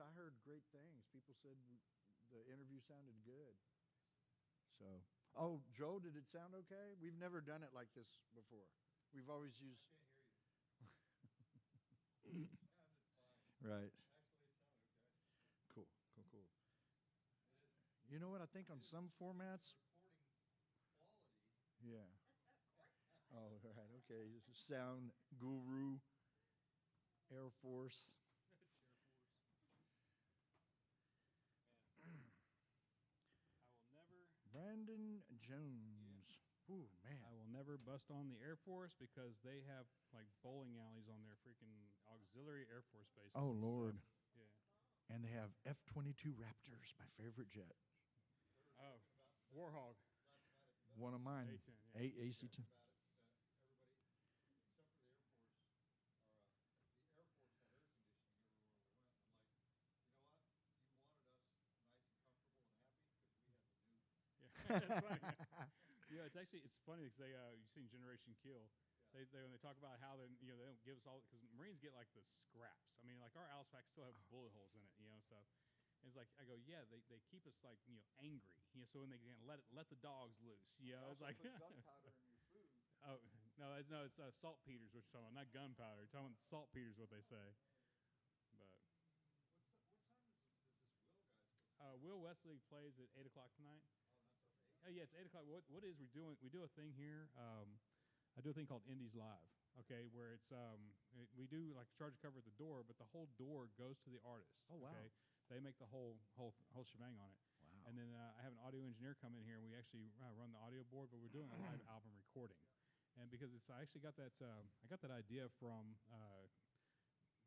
it. I heard great things. People said the interview sounded good. So, oh, Joe, did it sound okay? We've never done it like this before. We've always used. I can't hear you. It sounded fine. Right. Actually, it sounded okay. Cool. It is. You know what? I think on some formats. Recording quality. Yeah. Oh, right. Okay. Sound guru, Air Force. I will never. Brandon Jones. Ooh, man. I will never bust on the Air Force because they have like bowling alleys on their freaking auxiliary Air Force bases. Oh, and Lord. stuff. Yeah. And they have F-22 Raptors, my favorite jet. Oh, Warhog. One of mine. A-10, yeah. AC-10. About it, everybody, except for the Air Force, the Air Force had air conditioning everywhere we went. I'm like, you know what? You wanted us nice and comfortable and happy because we had the nukes. Yeah, it's funny. Yeah, it's funny because you've seen Generation Kill. Yeah. They when they talk about how they don't give us all because Marines get like the scraps. I mean, like our Alice packs still have bullet holes in it, so. And it's like I go, yeah, they keep us like angry, so when they can let the dogs loose, it's like. Put gunpowder in your food. Oh no, it's saltpeter's what you're talking about, not gunpowder. You're talking about saltpeter's what they say, but. What time does this Will guy supposed to Will Wesley plays at 8:00 tonight. Oh, not till 8? Yeah, it's 8:00. What is we're doing? We do a thing here. I do a thing called Indies Live. Okay, where it's we do like charge a cover at the door, but the whole door goes to the artist. Oh, wow. Okay? They make the whole shebang on it. Wow. And then I have an audio engineer come in here, and we actually run the audio board, but we're doing a live album recording. And because I actually got that I got that idea from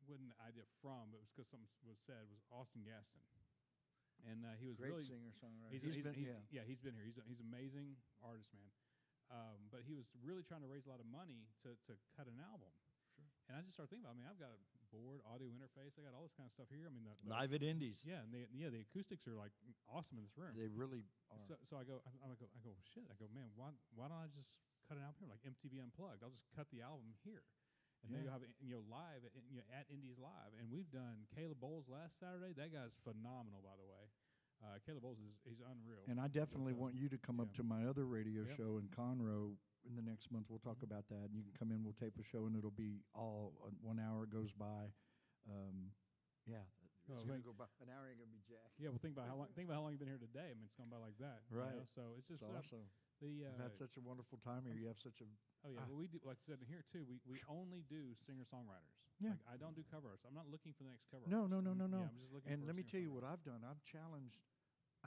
wasn't the idea from, but it was because something was said was Austin Gaston. And he was Great really singer-songwriter. He's been here. He's an amazing artist, man. But he was really trying to raise a lot of money to cut an album. Sure. And I just started thinking about, I've got a board, audio interface. I got all this kind of stuff here. I mean, Live at Indies. Yeah, and the acoustics are like awesome in this room. They really are. So I go, shit. I go, man, why don't I just cut an album here, like MTV Unplugged? I'll just cut the album here. And then you'll have it, live at Indies Live. And we've done Caleb Bowles last Saturday. That guy's phenomenal, by the way. Caleb Bowles he's unreal. And I definitely want you to come up to my other radio show in Conroe in the next month. We'll talk about that. And you can come in, we'll tape a show, and it'll be all 1 hour goes by. Yeah, it's going to go by. An hour ain't going to be jack. Yeah, well, think about how long you've been here today. I mean, it's gone by like that. Right. So it's just awesome. I've had such a wonderful time here. You have such a... Oh, yeah. Well, we do, like I said here, too, we only do singer-songwriters. Yeah. Like, I don't do cover artists. I'm not looking for the next cover No. artist. Yeah, I'm just looking and for let me tell you what singer-songwriter. I've done. I've challenged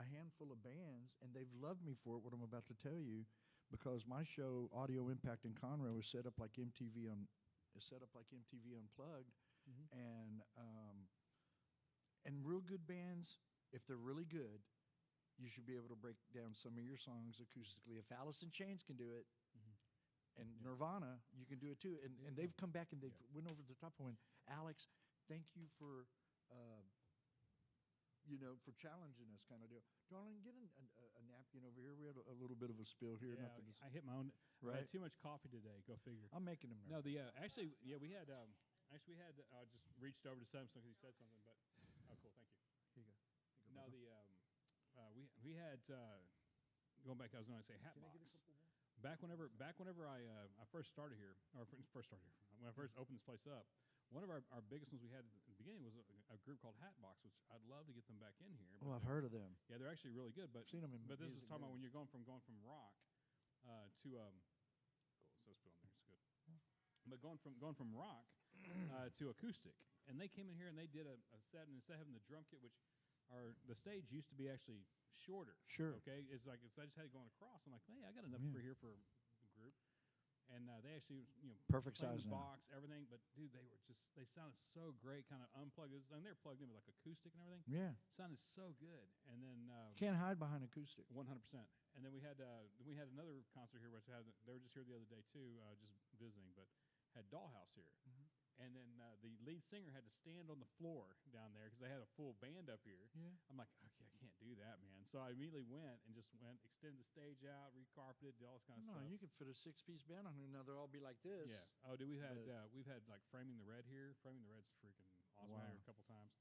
a handful of bands, and they've loved me for it, what I'm about to tell you, because my show, Audio Impact in Conroe, is set up like MTV Unplugged, and real good bands, if they're really good, you should be able to break down some of your songs acoustically. If Alice in Chains can do it, and Nirvana, you can do it too. And they've come back and they went over the top and went, Alex, thank you for, for challenging us, kind of deal. Darling, get a napkin over here. We had a little bit of a spill here. Yeah, I hit my own. Right? I had too much coffee today. Go figure. I'm making them nervous. No, we had. I just reached over to Samson because he said something, but cool, thank you. Here you go. No, we had going back. I was going to say hat Can I get a box. couple more? Back whenever I first started here, when I first opened this place up, one of our biggest ones we had at the beginning was a group called Hatbox, which I'd love to get them back in here. Oh, I've heard of them. Yeah, they're actually really good. But I've seen them in but this is music talking about videos. when you're going from rock to cool. So let's put on there. It's good. But going from rock to acoustic, and they came in here and they did a set, and instead of having the drum kit, which the stage used to be actually shorter. Sure. Okay. It's like I just had it going across. I'm like, hey, I got enough for here for a group. And they actually, Perfect playing size the now. box, everything. But dude, they sounded so great, kind of unplugged. And they're plugged in with like acoustic and everything. Yeah. Sounded so good. And then Can't hide behind acoustic. 100%. And then we had another concert here, which they were just here the other day too, just visiting, but had Dollhouse here. And then the lead singer had to stand on the floor down there because they had a full band up here. Yeah. I'm like, okay, I can't do that, man. So I immediately went, extended the stage out, recarpeted, did all this kind of No, stuff. you could fit a 6-piece band on here. Now they'll all be like this. Yeah. Oh, dude, we've had like Framing the Red here. Framing the Red's freaking awesome. I had her a couple times.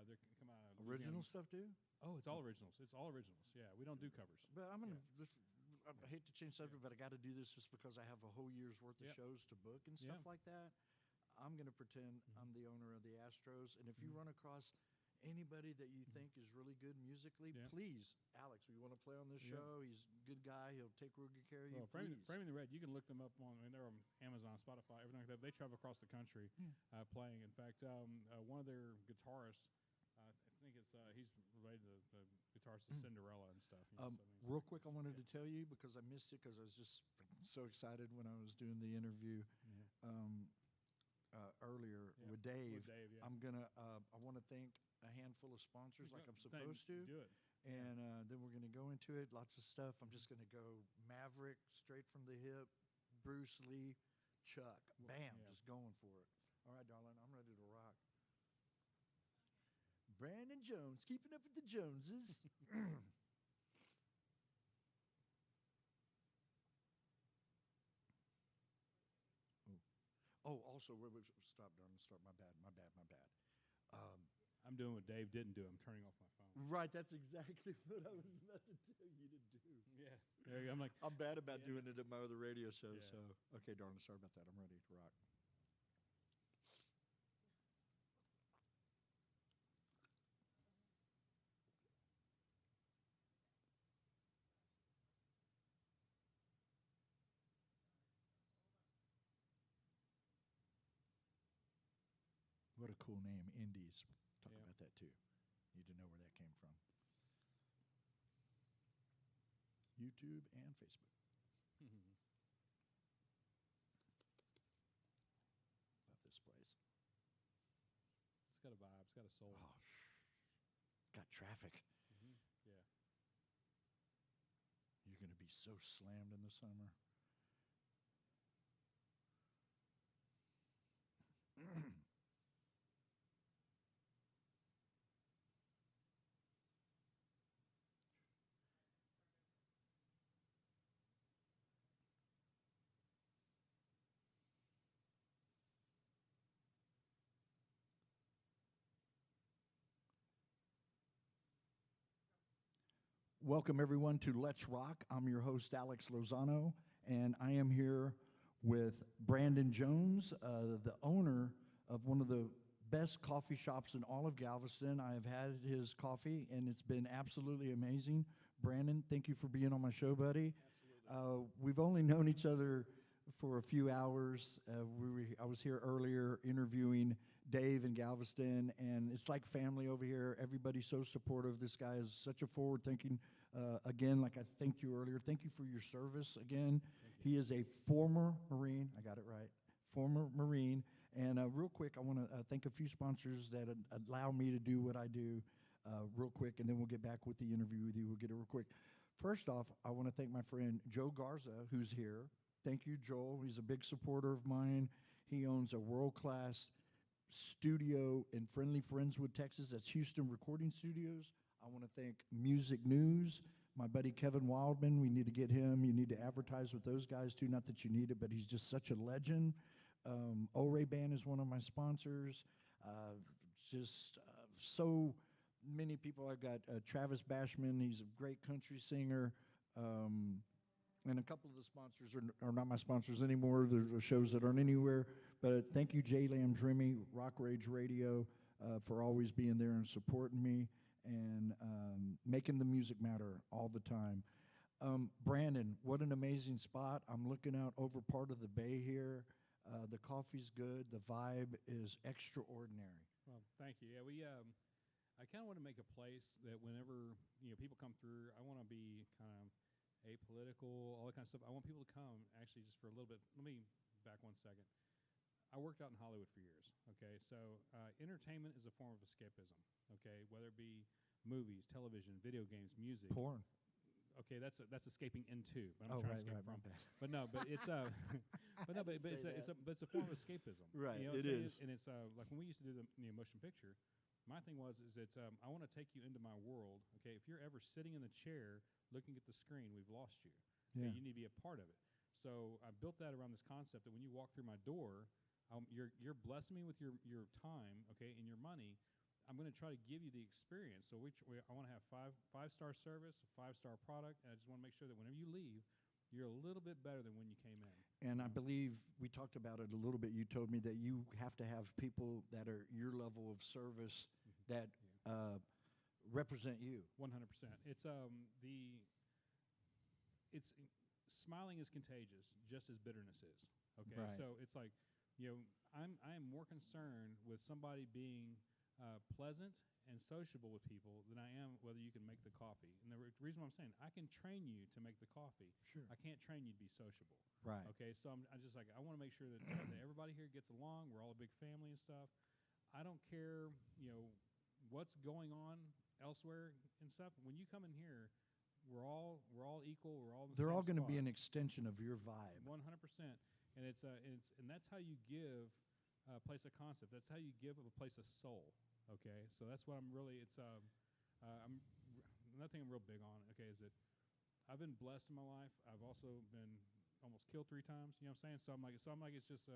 They're come Original stuff too. Oh, it's all originals. It's all originals. Yeah, we don't do covers. But I'm gonna. I hate to change subject, but I got to do this just because I have a whole year's worth of Yep. shows to book and stuff Yeah. like that. I'm gonna pretend I'm the owner of the Astros, and if you run across anybody that you think is really good musically, Yeah. please, Alex, we want to play on this Yeah. show. He's a good guy. He'll take real good care of you. Well, Please. Framing the Red, you can look them up on. I mean, they're on Amazon, Spotify, everything like that. They travel across the country playing. In fact, one of their guitarists, I think he's related to the guitarist of Cinderella and stuff. You know, so, I mean, Real quick, I wanted to tell you because I missed it because I was just so excited when I was doing the interview earlier Yeah. with Dave. With Dave, yeah. I want to thank a handful of sponsors like I'm Thank- supposed to. Do it. And then we're going to go into it. Lots of stuff. I'm just going to go Maverick, straight from the hip, Bruce Lee, Chuck. Bam, yeah. just going for it. All right, darling, I'm ready to rock. Brandon Jones, keeping up with the Joneses. Also, wait, stop, darling. Start. My bad. I'm doing what Dave didn't do. I'm turning off my phone. Right, that's exactly what I was about to tell you to do. Yeah. There you go. I'm like, I'm bad about Yeah. doing it at my other radio show, Yeah. so okay, darling, sorry about that. I'm ready to rock. What a cool name, Indies. Talk Yeah. about that too. Need to know where that came from. YouTube and Facebook. Love this place. it's got a vibe. It's got a soul. Oh, got traffic. Yeah. You're going to be so slammed in the summer. Welcome, everyone, to Let's Rock. I'm your host, Alex Lozano, and I am here with Brandon Jones, the owner of one of the best coffee shops in all of Galveston. I have had his coffee, and it's been absolutely amazing. Brandon, thank you for being on my show, buddy. We've only known each other for a few hours. I was here earlier interviewing Dave in Galveston, and it's like family over here. Everybody's so supportive. This guy is such a forward-thinking, again, like I thanked you earlier, thank you for your service again. He is a former Marine. I got it right. Former Marine. And real quick, I want to thank a few sponsors that allow me to do what I do real quick, and then we'll get back with the interview with you. We'll get it real quick. First off, I want to thank my friend Joe Garza, who's here. Thank you, Joel. He's a big supporter of mine. He owns a world-class studio in Friendly Friendswood, Texas. That's Houston Recording Studios. I want to thank Music News, my buddy Kevin Wildman. We need to get him. You need to advertise with those guys too. Not that you need it, but he's just such a legend. O-Ray Band is one of my sponsors. So many people. I've got Travis Bashman. He's a great country singer. And a couple of the sponsors are not my sponsors anymore. There's shows that aren't anywhere. But thank you, Jay Lambs Remy, Rock Rage Radio, for always being there and supporting me and making the music matter all the time. Brandon, what an amazing spot. I'm looking out over part of the bay here. The coffee's good. The vibe is extraordinary. Well, thank you. Yeah, I kind of want to make a place that whenever people come through, I want to be kind of apolitical, all that kind of stuff. I want people to come actually just for a little bit. Let me back 1 second. I worked out in Hollywood for years. Okay, so entertainment is a form of escapism. Okay, whether it be movies, television, video games, music. Porn. Okay, that's escaping into. But I'm Oh, trying right, to escape right, my from. bad. But no, but it's but it's a form of escapism. Right, You know what it I'm saying? is. And it's like when we used to do the motion picture. My thing is that I want to take you into my world. Okay, if you're ever sitting in the chair looking at the screen, we've lost you. Okay, Yeah. you need to be a part of it. So I built that around this concept that when you walk through my door, you're blessing me with your time, okay, and your money. I'm going to try to give you the experience. So I want to have five-star service, a 5-star product, and I just want to make sure that whenever you leave, you're a little bit better than when you came in. And I believe we talked about it a little bit. You told me that you have to have people that are your level of service that represent you. 100%. It's smiling is contagious, just as bitterness is. Okay, Right. so it's like, I am more concerned with somebody being pleasant and sociable with people than I am whether you can make the coffee. And the reason why I'm saying I can train you to make the coffee. Sure. I can't train you to be sociable. Right. Okay, so I just like I want to make sure that, that everybody here gets along. We're all a big family and stuff. I don't care, what's going on elsewhere and stuff. When you come in here, we're all equal. We're all in the They're same all going to be spot. an extension of your vibe. 100%, and and that's how you give a place a concept. That's how you give a place a soul. Okay, so that's what I'm really. Another thing I'm real big on. Okay, is that I've been blessed in my life. I've also been almost killed 3 times. You know what I'm saying? So I'm like it's just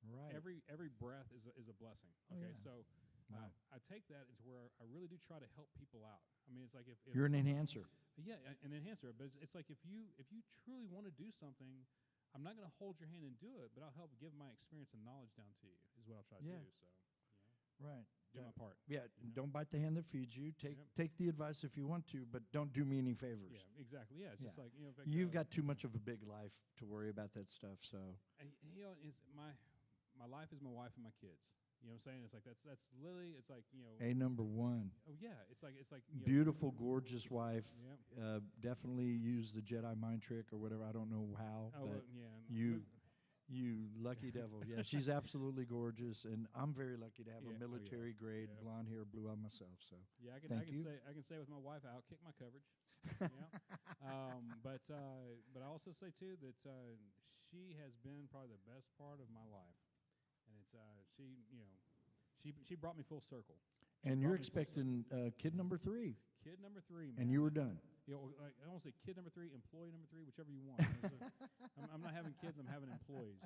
Right. every breath is a blessing. Okay, yeah. so Wow. I take that as where I really do try to help people out. I mean, it's like if You're an someone- enhancer. Yeah, an enhancer. But it's like if you truly want to do something, I'm not going to hold your hand and do it, but I'll help give my experience and knowledge down to you. Is what I'll try to Yeah. do. So, Right. do my part. Yeah, you know? don't bite the hand that feeds you. Yep. Take the advice if you want to, but don't do me any favors. Yeah, exactly. Yeah, it's just Yeah. like in fact, You've got too much of a big life to worry about that stuff. So and, it's my life is my wife and my kids. You know what I'm saying? It's like that's literally it's like number 1. Oh yeah, it's like Beautiful, gorgeous wife. Yep. Definitely use the Jedi mind trick or whatever. I don't know how, Oh but yeah. you lucky devil. Yeah, she's absolutely gorgeous, and I'm very lucky to have Yeah, a oh, yeah, military grade yeah. blonde hair, blue eye myself. So Yeah, I Thank you. say with my wife, I outkick my coverage. But I also say too that she has been probably the best part of my life, and it's she brought me full circle. and you're brought me full expecting kid number 3, Kid number 3, man. and you were done. I don't say kid number 3, employee number 3, whichever you want. I'm not having kids. I'm having employees.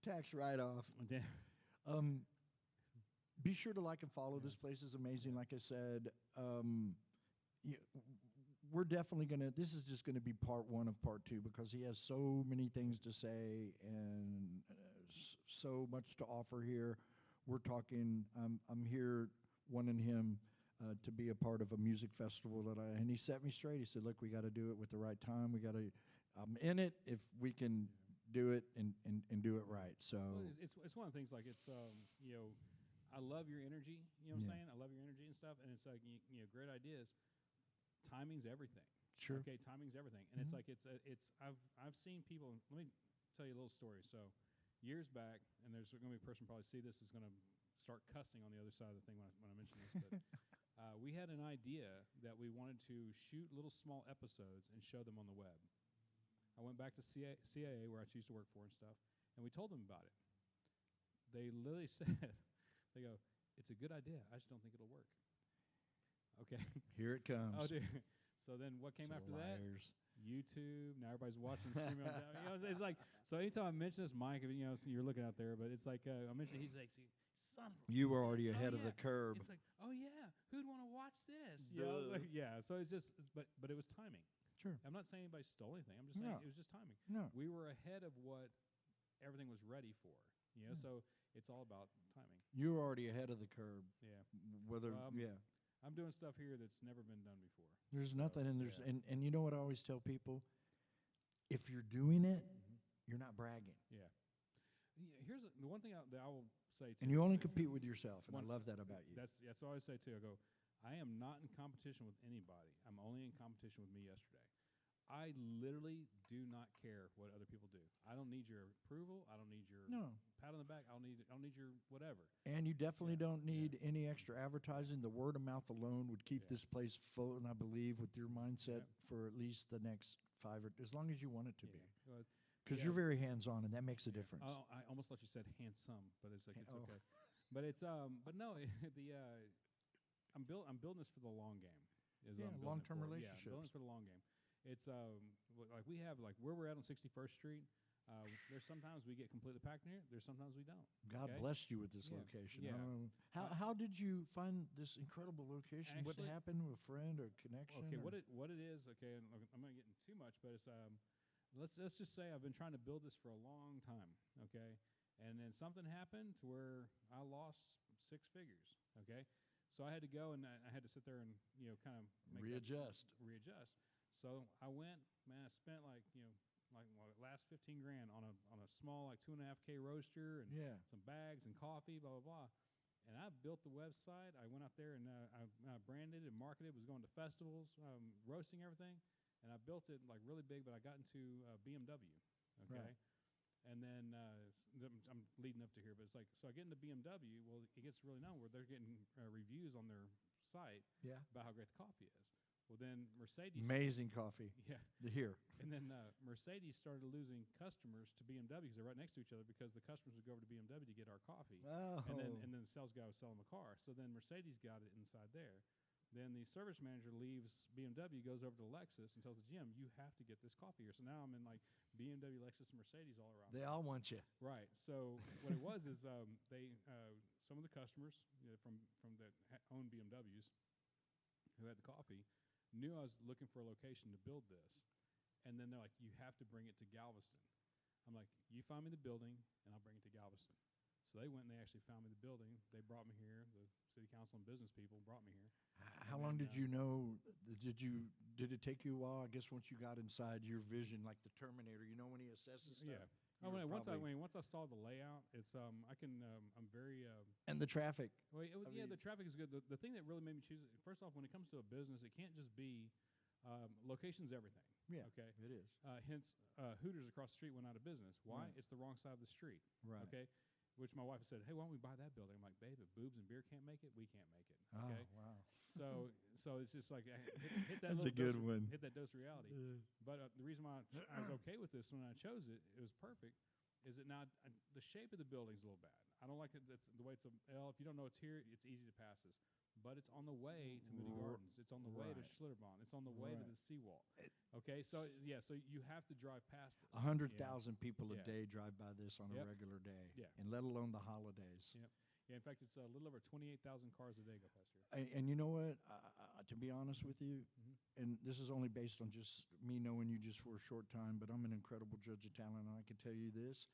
Tax write-off. So. Be sure to like and follow. This place is amazing. Like I said, we're definitely gonna. This is just gonna be part 1 of part 2 because he has so many things to say and so much to offer here. We're talking. I'm here wanting him to be a part of a music festival and he set me straight. He said, "Look, we got to do it with the right time. We got to. I'm in it if we can do it and do it right." So Well, it's one of the things like it's I love your energy. You know what I'm saying? I love your energy and stuff. And it's like great ideas. Timing's everything. sure. Okay, timing's everything. And it's like I've seen people. Let me tell you a little story. So years back, and there's going to be a person probably see this is going to start cussing on the other side of the thing when I mention this. But we had an idea that we wanted to shoot little small episodes and show them on the web. I went back to CIA where I used to work for and stuff, and we told them about it. They literally said, they go, "It's a good idea. I just don't think it'll work." Okay. Here it comes. Oh, dude. So then what came after that? YouTube. Now everybody's watching, streaming. It's like, so anytime I mention this, Mike, you're looking out there, but it's like, I mentioned, he's like, son of a. You were already ahead of yeah. the curb. It's like, oh yeah, who'd want to watch this? You know? Like, yeah. So it's just, but it was timing. Sure. I'm not saying anybody stole anything. I'm just saying it was just timing. No. We were ahead of what everything was ready for. So it's all about timing. You were already ahead of the curb. Yeah. Whether I'm doing stuff here that's never been done before. There's nothing, and and you know what I always tell people? If you're doing it, you're not bragging. Yeah. Here's the one thing that I will say too. And you only compete with yourself, and I love that about you. That's what I always say too. I go, I am not in competition with anybody. I'm only in competition with me yesterday. I literally do not care what other people do. I don't need your approval. I don't need your pat on the back. I don't need your whatever. And you definitely don't need any extra advertising. The word of mouth alone would keep this place full, and I believe with your mindset for at least the next 5 or as long as you want it to be. Because you're very hands-on, and that makes a difference. Oh, I almost thought you said handsome, but it's like it's okay. But it's but no, I'm building this for the long game. Long-term Yeah, relationships. I'm building it for the long game. It's like we have like where we're at on 61st Street. There's sometimes we get completely packed in here. There's sometimes we don't. God okay? blessed you with this Yeah, location. yeah. How did you find this incredible location? What Actually- happened? A friend or connection? Okay, or- what it is? Okay, and look, I'm not getting too much, but it's let's just say I've been trying to build this for a long time. Okay, and then something happened to where I lost 6 figures. Okay, so I had to go and I had to sit there and kind of readjust. readjust. So I went, man. I spent like last 15 grand on a small like 2.5K roaster and Yeah. some bags and coffee, blah blah blah. And I built the website. I went out there and I branded and marketed. Was going to festivals, roasting everything, and I built it like really big. But I got into BMW. Okay. Right. And then I'm leading up to here, but it's like, so I get into BMW. Well, it gets really known where they're getting reviews on their site Yeah. about how great the coffee is. Well, then Mercedes. Amazing coffee. Yeah. Here. And then Mercedes started losing customers to BMW because they're right next to each other because the customers would go over to BMW to get our coffee. Oh. And then the sales guy was selling the car. So then Mercedes got it inside there. Then the service manager leaves BMW, goes over to Lexus and tells the GM, you have to get this coffee here. So now I'm in like BMW, Lexus, and Mercedes all around. They all want you. Right. So what it was is they some of the customers from that own BMWs who had the coffee knew I was looking for a location to build this, and then they're like, "You have to bring it to Galveston." I'm like, "You find me the building, and I'll bring it to Galveston." So they went and they actually found me the building. They brought me here. The city council and business people brought me here. How long did you know? Did it take you a while? I guess once you got inside your vision, like the Terminator, when he assesses stuff. Yeah. you were Once probably- I saw the layout, it's I can I'm very and the traffic. well, I mean- the traffic is good. The thing that really made me choose it, first off, when it comes to a business, it can't just be location's everything. Yeah. Okay. It is. Hence, Hooters across the street went out of business. Why? Right. It's the wrong side of the street. Right. Okay. Which my wife said, "Hey, why don't we buy that building?" I'm like, "Babe, if boobs and beer can't make it, we can't make it." Okay. Oh wow. So it's just like hit that That's little a good dose, one. Hit that dose of reality. But the reason why I was okay with this when I chose it, it was perfect. Is that now the shape of the building's a little bad. I don't like it. That's the way it's a L. If you don't know it's here, it's easy to pass this. But it's on the way to Moody Gardens. It's on the way to Right. Schlitterbahn. It's on the way to Right. the seawall. Okay, so yeah, so you have to drive past it. 100,000 people a Yeah. day drive by this on a Yep. regular day. Yeah. And let alone the holidays. Yep. Yeah, in fact, it's a little over 28,000 cars a day go past here. And you know what? To be honest with you, Mhm. and this is only based on just me knowing you just for a short time, but I'm an incredible judge of talent, and I can tell you this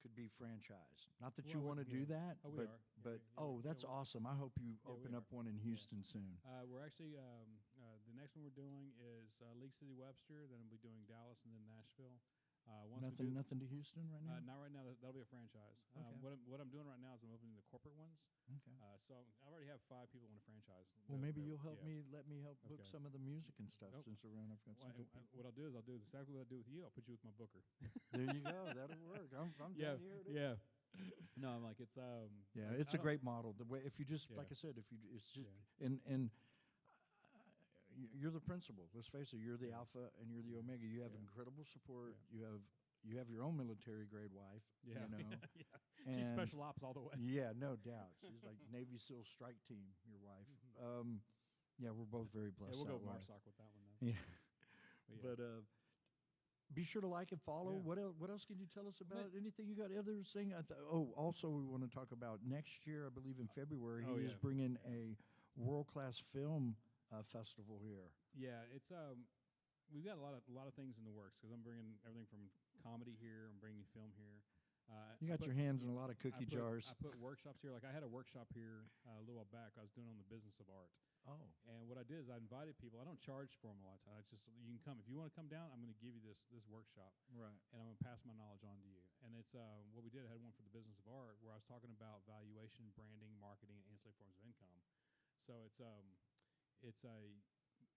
could be franchised. Not that you Well, want to do that, Oh, we but are. Yeah, but yeah, that's awesome. I hope you Yeah, we open are. up one in Houston soon. We're actually the next one we're doing is League City, Webster. Then we'll be doing Dallas and then Nashville. Once we do, Nothing to Houston right now. not right now. That'll be a franchise. Okay. What I'm doing right now is I'm opening the corporate ones. Okay. So I already have 5 people want to franchise. Well, They're- maybe they're- you'll help yeah. me. Let me help book Okay. some of the music and stuff Nope. since around I've got some. Well, good people. what I'll do is exactly what I do with you. I'll put you with my booker. There you go. That'll work. I'm yeah, down here. yeah. No, I'm like it's Yeah, like, it's I a don't- great model. The way if you just Yeah. like I said, if you it's just Yeah. and you're the principal. Let's face it, you're the Yeah. alpha and you're the omega. You have Yeah. incredible support. Yeah. You have your own military grade wife. Yeah, You know. yeah. She's and- special ops all the way. Yeah, no doubt. She's like Navy SEAL strike team. Your wife. Yeah, we're both very Yeah, blessed. we'll go that way. Marsoc with that one though. Yeah. But, yeah. But be sure to like and follow. Yeah. What else can you tell us about anything you got? Other thing? Also we want to talk about next year. I believe in February Oh, he is yeah. bringing a world class film festival here. Yeah, it's we've got a lot of things in the works because I'm bringing everything from comedy here. I'm bringing film here. You I got put- your hands in a lot of I cookie put- jars. I put workshops here. Like I had a workshop here a little while back. I was doing on the business of art. Oh, And what I did is I invited people. I don't charge for them a lot of times. It's just you can come if you want to come down. I'm going to give you this workshop, right. and I'm going to pass my knowledge on to you. And it's what we did. I had one for the business of art where I was talking about valuation, branding, marketing, and ancillary forms of income. So it's a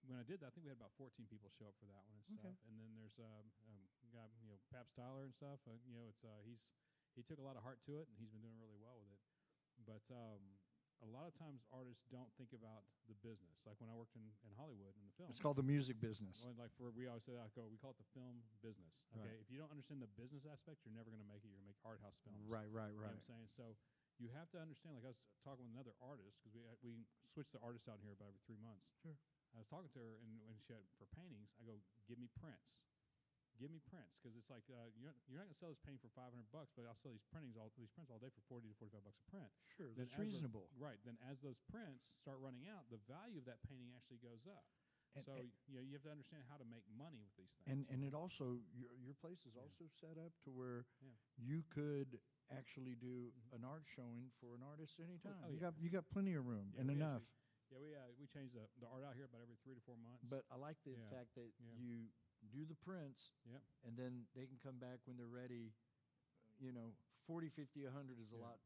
when I did that, I think we had about 14 people show up for that one and stuff. Okay. And then there's guy, Paps Tyler and stuff. He took a lot of heart to it, and he's been doing really well with it. But a lot of times artists don't think about the business. Like when I worked in Hollywood in the film. It's called the music business. Well, like we always say, we call it the film business. Okay, Right. if you don't understand the business aspect, you're never going to make it. You're going to make art house films. Right. You know what I'm saying? So you have to understand. Like I was talking with another artist because we switch the artists out here about every 3 months. Sure. I was talking to her, and when she had for paintings, I go, "Give me prints, give me prints because it's like you're not gonna sell this painting for $500, but I'll sell these prints all day for $40 to $45 a print. Sure, Then that's as reasonable. Right. Then as those prints start running out, the value of that painting actually goes up. And- So and- you have to understand how to make money with these things. And it also your place is also set up to where Yeah. you could actually do an art showing for an artist anytime. oh, you yeah. got plenty of room Yeah, and we enough. we change the art out here about every 3 to 4 months. But I like the Yeah. fact that Yeah. you do the prints Yep. and then they can come back when they're ready. 40, 50, 100 is a Yeah. lot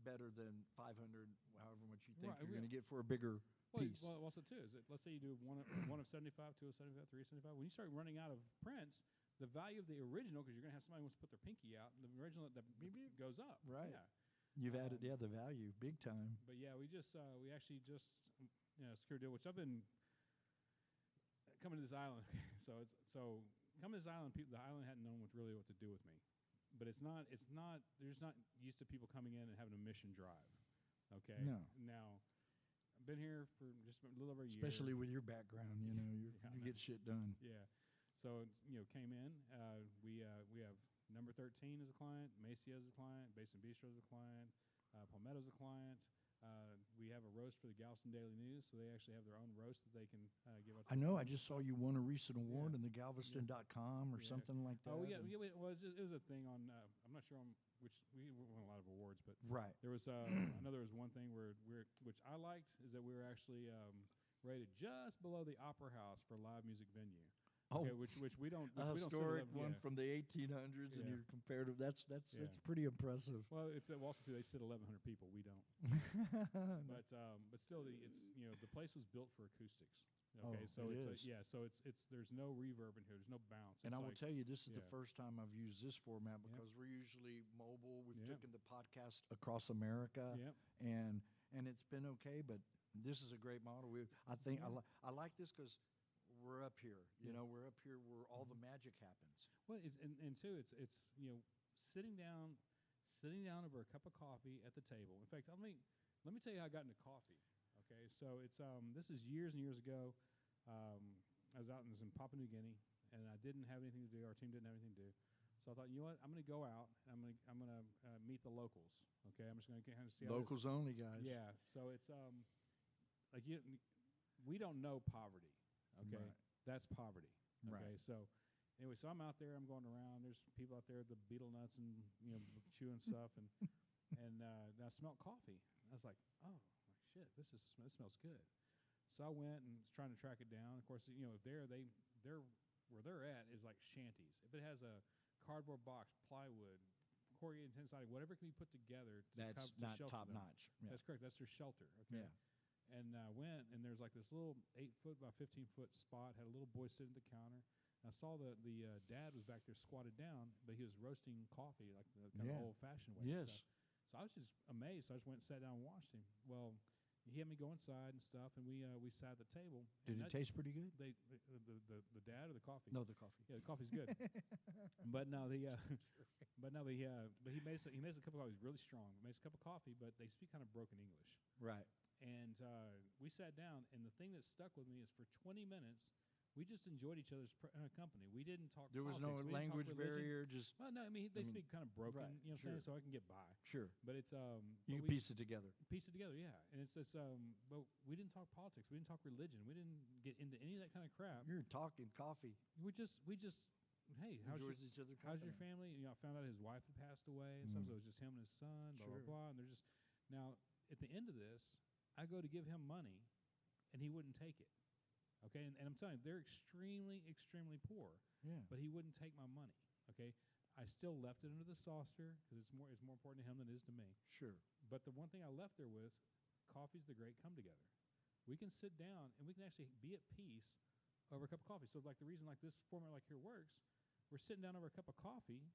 better than 500, however much you think Right, you're we- going to get for a bigger Well, piece. well, also too is that let's say you do one of 75, 2 of 75, 3 of 75. When you start running out of prints, the value of the original, because you're gonna have somebody who wants to put their pinky out, the original that goes up. Right. Yeah. You've added, the value big time. But yeah, we actually just secured a deal, which I've been coming to this island. so coming to this island, the island hadn't known what to do with me. But it's not. They're just not used to people coming in and having a mission drive. Okay. No. Now, I've been here for just a little over a year. Especially with your background, you get shit done. Yeah. So came in. We have Number 13 as a client, Macy as a client, Basin Bistro as a client, Palmetto as a client. We have a roast for the Galveston Daily News, so they actually have their own roast that they can give out. I know. I just saw you won a recent award Yeah. in the Galveston.com or Yeah. something like that. Oh yeah, it was a thing on. I'm not sure on which we won a lot of awards, but Right. there was I know there was one thing which I liked is that we were actually rated just below the Opera House for live music venue. Oh, Okay, which we don't. Which a we don't historic sit 11 one yeah. from the 1800s, and Yeah. you're comparative. That's Yeah. pretty impressive. Well, it's also too. They sit 1,100 people. We don't. But still, the place was built for acoustics. Okay, Oh, so it it's is. so it's there's no reverb in here. There's no bounce. And It's I will like- tell you, this is the yeah. first time I've used this format Yep. because we're usually mobile. We've Yep. taken the podcast across America, Yep. and it's been okay. But this is a great model. I think Yeah. I like this because we're up here. Yeah. We're up here where all the magic happens. Well, and two, it's sitting down over a cup of coffee at the table. In fact, let me tell you how I got into coffee. Okay, so it's this is years and years ago. I was in Papua New Guinea, and I didn't have anything to do. Our team didn't have anything to do. So I thought, you know what? I'm going to go out and I'm going to meet the locals. Okay, I'm just going to kind of see how Locals only, guys. Yeah. So it's we don't know poverty. Okay, Right. that's poverty. Okay, Right. so anyway, so I'm out there. I'm going around. There's people out there, the beetle nuts and chewing stuff, and I smelled coffee. I was like, oh, shit, this smells good. So I went and was trying to track it down. Of course, they're where they're at is like shanties. If it has a cardboard box, plywood, corrugated tin siding, whatever can be put together to That's to not shelter top them. notch. Yeah. That's correct. That's their shelter. Okay. Yeah. And I went, and there's like this little 8-foot by 15-foot spot. Had a little boy sitting at the counter. And I saw the dad was back there squatted down, but he was roasting coffee like the kind Yeah. of old-fashioned way. Yes. So I was just amazed. So I just went and sat down and watched him. Well, he had me go inside and stuff, and we sat at the table. Did and it taste pretty good? The dad or the coffee? No, the coffee. Yeah, the coffee's good. but no, he makes a cup of coffee. He's really strong. He makes a cup of coffee, but they speak kind of broken English. Right. And we sat down, and the thing that stuck with me is for 20 minutes, we just enjoyed each other's company. We didn't talk There was politics. no We didn't talk language religion. barrier. Just Well, no, I mean, they speak kind of broken, right, you know what I'm saying, so I can get by. sure. But it's You but can piece it together. piece it together, yeah. And it's this but we didn't talk politics. We didn't talk religion. We didn't get into any of that kind of crap. You're talking coffee. We just hey, Enjoys each other. how's your family? I found out his wife had passed away and stuff, so it was just him and his son, blah, Sure. blah, blah. And they're just now at the end of this, I go to give him money and he wouldn't take it. Okay, and I'm telling you, they're extremely, extremely poor. Yeah. But he wouldn't take my money. Okay, I still left it under the saucer because it's more important to him than it is to me. Sure. But the one thing I left there was, coffee's the great come together. We can sit down and we can actually be at peace over a cup of coffee. So like the reason like this format like here works, we're sitting down over a cup of coffee,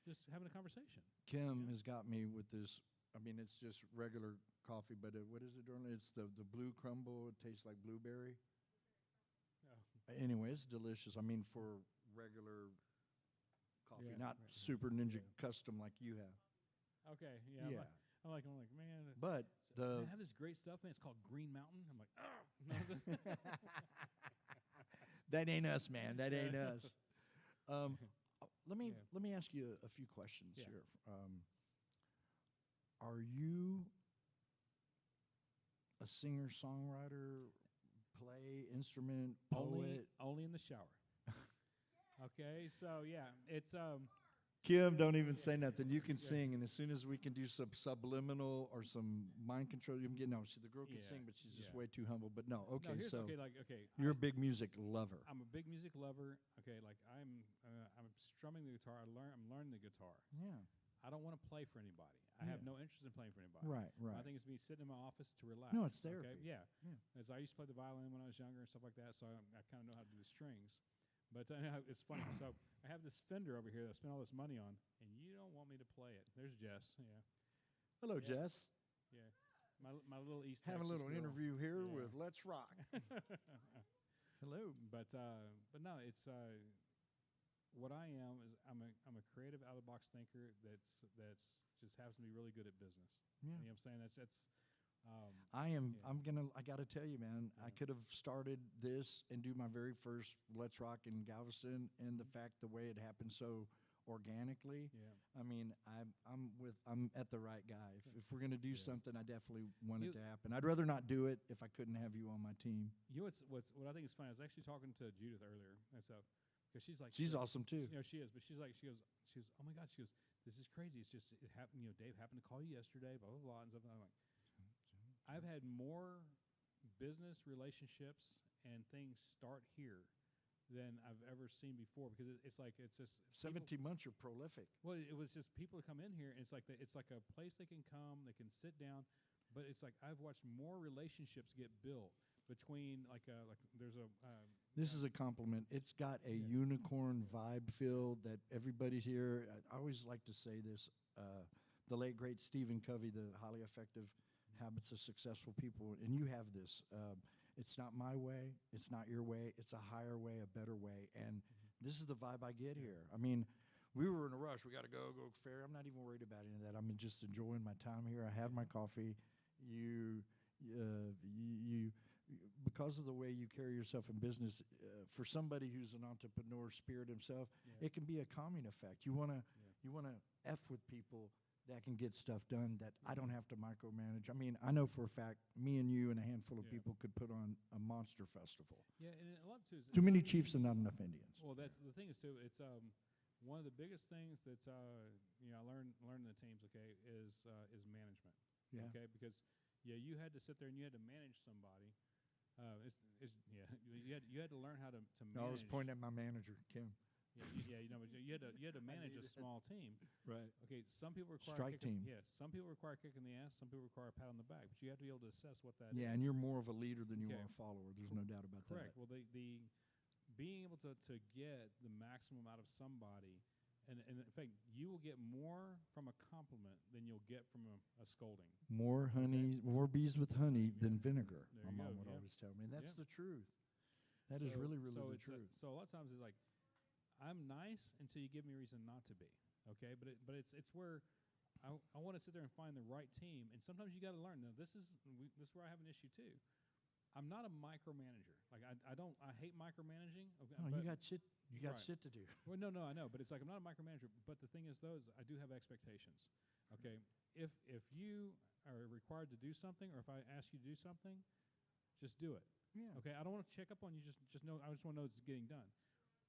just having a conversation. Kim has got me with this. I mean, it's just regular coffee, but what is it, Dorland? It's the blue crumble. It tastes like blueberry. Anyway, it's delicious. I mean, for regular coffee, Yeah, not right, super ninja yeah. custom like you have. Okay, yeah. Yeah. I'm like, man. But I have this great stuff, man. It's called Green Mountain. I'm like, that ain't us, man. That ain't us. Let me ask you a few questions Yeah. here. Are you a singer, songwriter, play instrument, poet? Only in the shower. Okay, so yeah, it's Kim, don't even say nothing. You can sing, and as soon as we can do some subliminal or some mind control, you can get no. The girl can Yeah, sing, but she's just yeah. way too humble. But no, okay. no, here's, So okay, you're a big music lover. I'm a big music lover. Okay, like I'm strumming the guitar. I'm learning the guitar. Yeah. I don't want to play for anybody. I have Yeah. no interest in playing for anybody. Right. Right. My thing is me sitting in my office to relax. No, it's Okay, therapy. yeah. Yeah. As I used to play the violin when I was younger and stuff like that, so I kind of know how to do the strings. But it's funny. So I have this Fender over here that I spent all this money on, and you don't want me to play it. There's Jess. Yeah, Hello, Yeah. Jess. yeah. My little East Have a Texas little girl. interview here Yeah. with Let's Rock. Hello. But no, it's what I am is I'm a creative out of the box thinker that's just happens to be really good at business. Yeah. You know what I'm saying? That's I am. Yeah. I got to tell you, man. I Yeah. could have started this and do my very first Let's Rock in Galveston, and the fact the way it happened so organically. yeah. I mean, I'm at the right guy. If we're gonna do Yeah. something, I definitely want it You- to happen. I'd rather not do it if I couldn't have you on my team. You know what I think is funny. I was actually talking to Judith earlier and stuff because she's like She's awesome too. You know, she is, but she goes, oh my God, she goes, this is crazy. It's just it happened. You know, Dave happened to call you yesterday, blah blah blah, and stuff. And I'm like, I've had more business relationships and things start here than I've ever seen before because it's just people- 17 months, you're prolific. Well, it was just people come in here, and it's like a place they can come, they can sit down, but it's like I've watched more relationships get built between like there's a This is a compliment. It's got a Yeah. unicorn vibe feel that everybody here. I always like to say this. The late great Stephen Covey, the highly effective habits of successful people, and you have this. It's not my way. It's not your way. It's a higher way, a better way, and this is the vibe I get here. I mean, we were in a rush. We got to go fair. I'm not even worried about any of that. I'm just enjoying my time here. I had my coffee. You because of the way you carry yourself in business, for somebody who's an entrepreneur spirit himself, Yeah. it can be a calming effect. You wanna f with people that can get stuff done that I don't have to micromanage. I mean, I know for a fact, me and you and a handful of Yeah. people could put on a monster festival. yeah, and a lot too. Is Too many chiefs and not enough Indians. Well, that's the thing is too. It's one of the biggest things that's I learned in the teams. Okay, is management. Yeah. Okay, because you had to sit there and you had to manage somebody. You had to learn how to manage. No, I was pointing at my manager, Kim. But you had to manage a small team. Right. Okay, some people require Strike kicking, team. Yes, some people require kicking the ass. Some people require a pat on the back. But you have to be able to assess what that is. Yeah, and you're more of a leader than you Okay. are a follower. There's no doubt about correct. that. Well, the being able to get the maximum out of somebody, and in fact, you will get more from a compliment than you'll get from a scolding. More honey, more bees with honey than vinegar. There My you mom go, would yeah. always tell me, and that's Yeah. the truth. That is really, really the it's truth. so a lot of times it's like, I'm nice until you give me a reason not to be. Okay, but it's where I want to sit there and find the right team, and sometimes you got to learn. Now this is where I have an issue too. I'm not a micromanager. Like I hate micromanaging. Okay, No, but- you got shit. You got Right. shit to do. Well, no, I know, but it's like I'm not a micromanager. But the thing is, I do have expectations. Okay, if you are required to do something, or if I ask you to do something, just do it. Yeah. Okay, I don't want to check up on you. Just know. I just want to know it's getting done.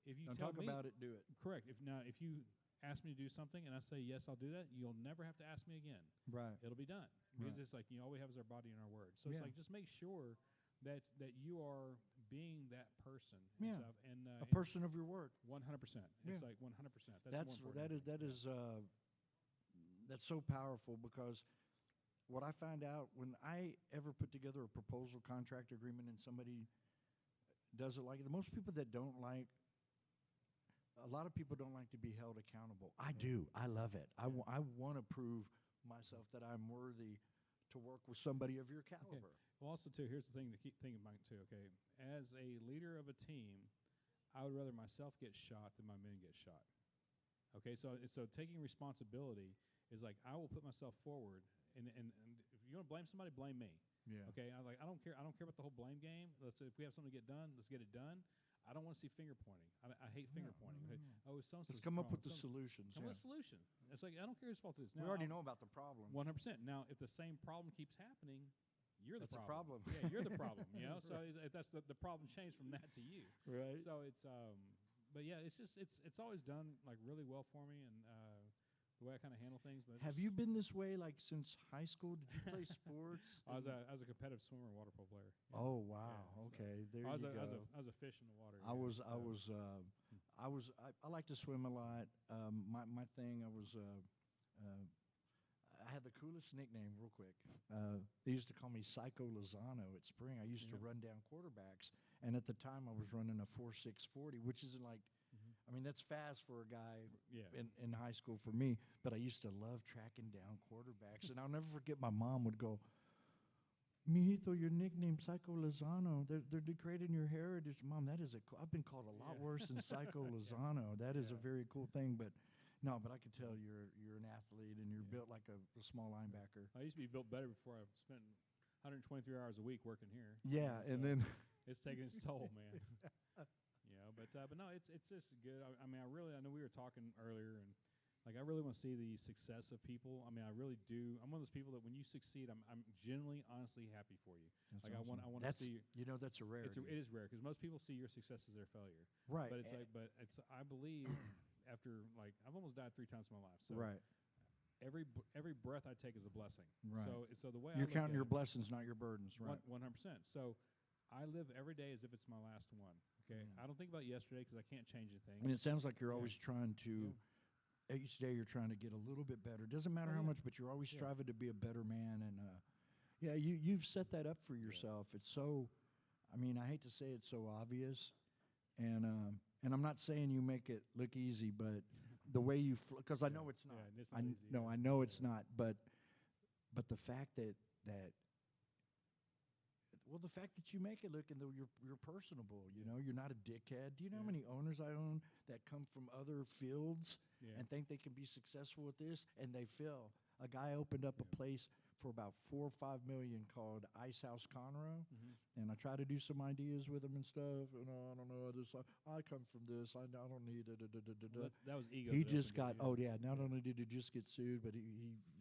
If you Don't tell talk me, about it. Do it. correct. If you ask me to do something and I say yes, I'll do that, you'll never have to ask me again. Right. It'll be done because Right. it's like all we have is our body and our word. So it's Yeah. like just make sure that you are being that person. Yeah. And stuff, and A person of your word. 100%. Yeah. It's like 100%. That's more important. that is that's so powerful because what I find out when I ever put together a proposal contract agreement and somebody does it like the most people that don't like a lot of people don't like to be held accountable. I do. I love it. I want to prove myself that I'm worthy to work with somebody of your caliber. Well, also too, here's the thing to keep thinking about too. Okay, as a leader of a team, I would rather myself get shot than my men get shot. Okay, so taking responsibility is like I will put myself forward, and if you want to blame somebody, blame me. Yeah. Okay, I don't care. I don't care about the whole blame game. If we have something to get done, let's get it done. I don't want to see finger pointing. I hate finger pointing. Oh, it's so. Let's come up with the solutions. Come with a solution. It's like I don't care whose fault it is. Now, We already know about the problem. 100%. Now, if the same problem keeps happening, you're the That's problem. a problem. Yeah, you're the problem. You know, so that's the problem changed from that to you. Right. So it's but yeah, it's just it's always done like really well for me, and the way I kind of handle things. But Have you been this way like since high school? Did you play sports? I was a competitive swimmer and water polo player. Yeah. Oh wow! Yeah, so Okay, there I was you go. I was a fish in the water. I yeah, was so- I like to swim a lot. My thing I had the coolest nickname real quick. They used to call me Psycho Lozano at Spring. I used to Yeah. run down quarterbacks, and at the time I was running a 4.640, which isn't like, I mean that's fast for a guy Yeah. in high school for me. But I used to love tracking down quarterbacks, and I'll never forget my mom would go, Mijito, your nickname Psycho Lozano. They're degrading your heritage, Mom. That is I've been called a lot Yeah. worse than Psycho Lozano. That is a Yeah. very cool thing. But no, but I can tell you're an athlete and you're Yeah. built like a small linebacker. I used to be built better before I spent 123 hours a week working here. Yeah, So and then it's taking its toll, man. But no, it's just good. I mean, I know we were talking earlier, and like I really want to see the success of people. I mean, I really do. I'm one of those people that when you succeed, I'm genuinely, honestly happy for you. That's Like I awesome. want to That's see. that's a rarity. It is rare because most people see your success as their failure. Right. But it's I believe after like I've almost died 3 times in my life. So right. every breath I take is a blessing. Right. So the way You're I look counting at your it, blessings, not your burdens. Right. 100%. So I live every day as if it's my last one. Okay. I don't think about yesterday because I can't change anything. And it sounds like you're Yeah. always trying to. Each day you're trying to get a little bit better. Doesn't matter Oh, how yeah. much, but you're always Yeah. striving to be a better man. And yeah, you've set that up for yourself. It's so. I mean, I hate to say it's so obvious, and I'm not saying you make it look easy, but the way you, because I know it's not. Yeah, it's not easy, No, yeah. I know it's not. But the fact that well, the fact that you make it look and though you're personable, you know, you're not a dickhead. Do you know how Yeah. many owners I own that come from other fields Yeah. and think they can be successful with this, and they fail? A guy opened up a place for about $4 or $5 million called Ice House Conroe, and I try to do some ideas with him and stuff. And I don't know, I come from this. I don't need it. Well, that was ego. He that just opened got it, not only did he just get sued, but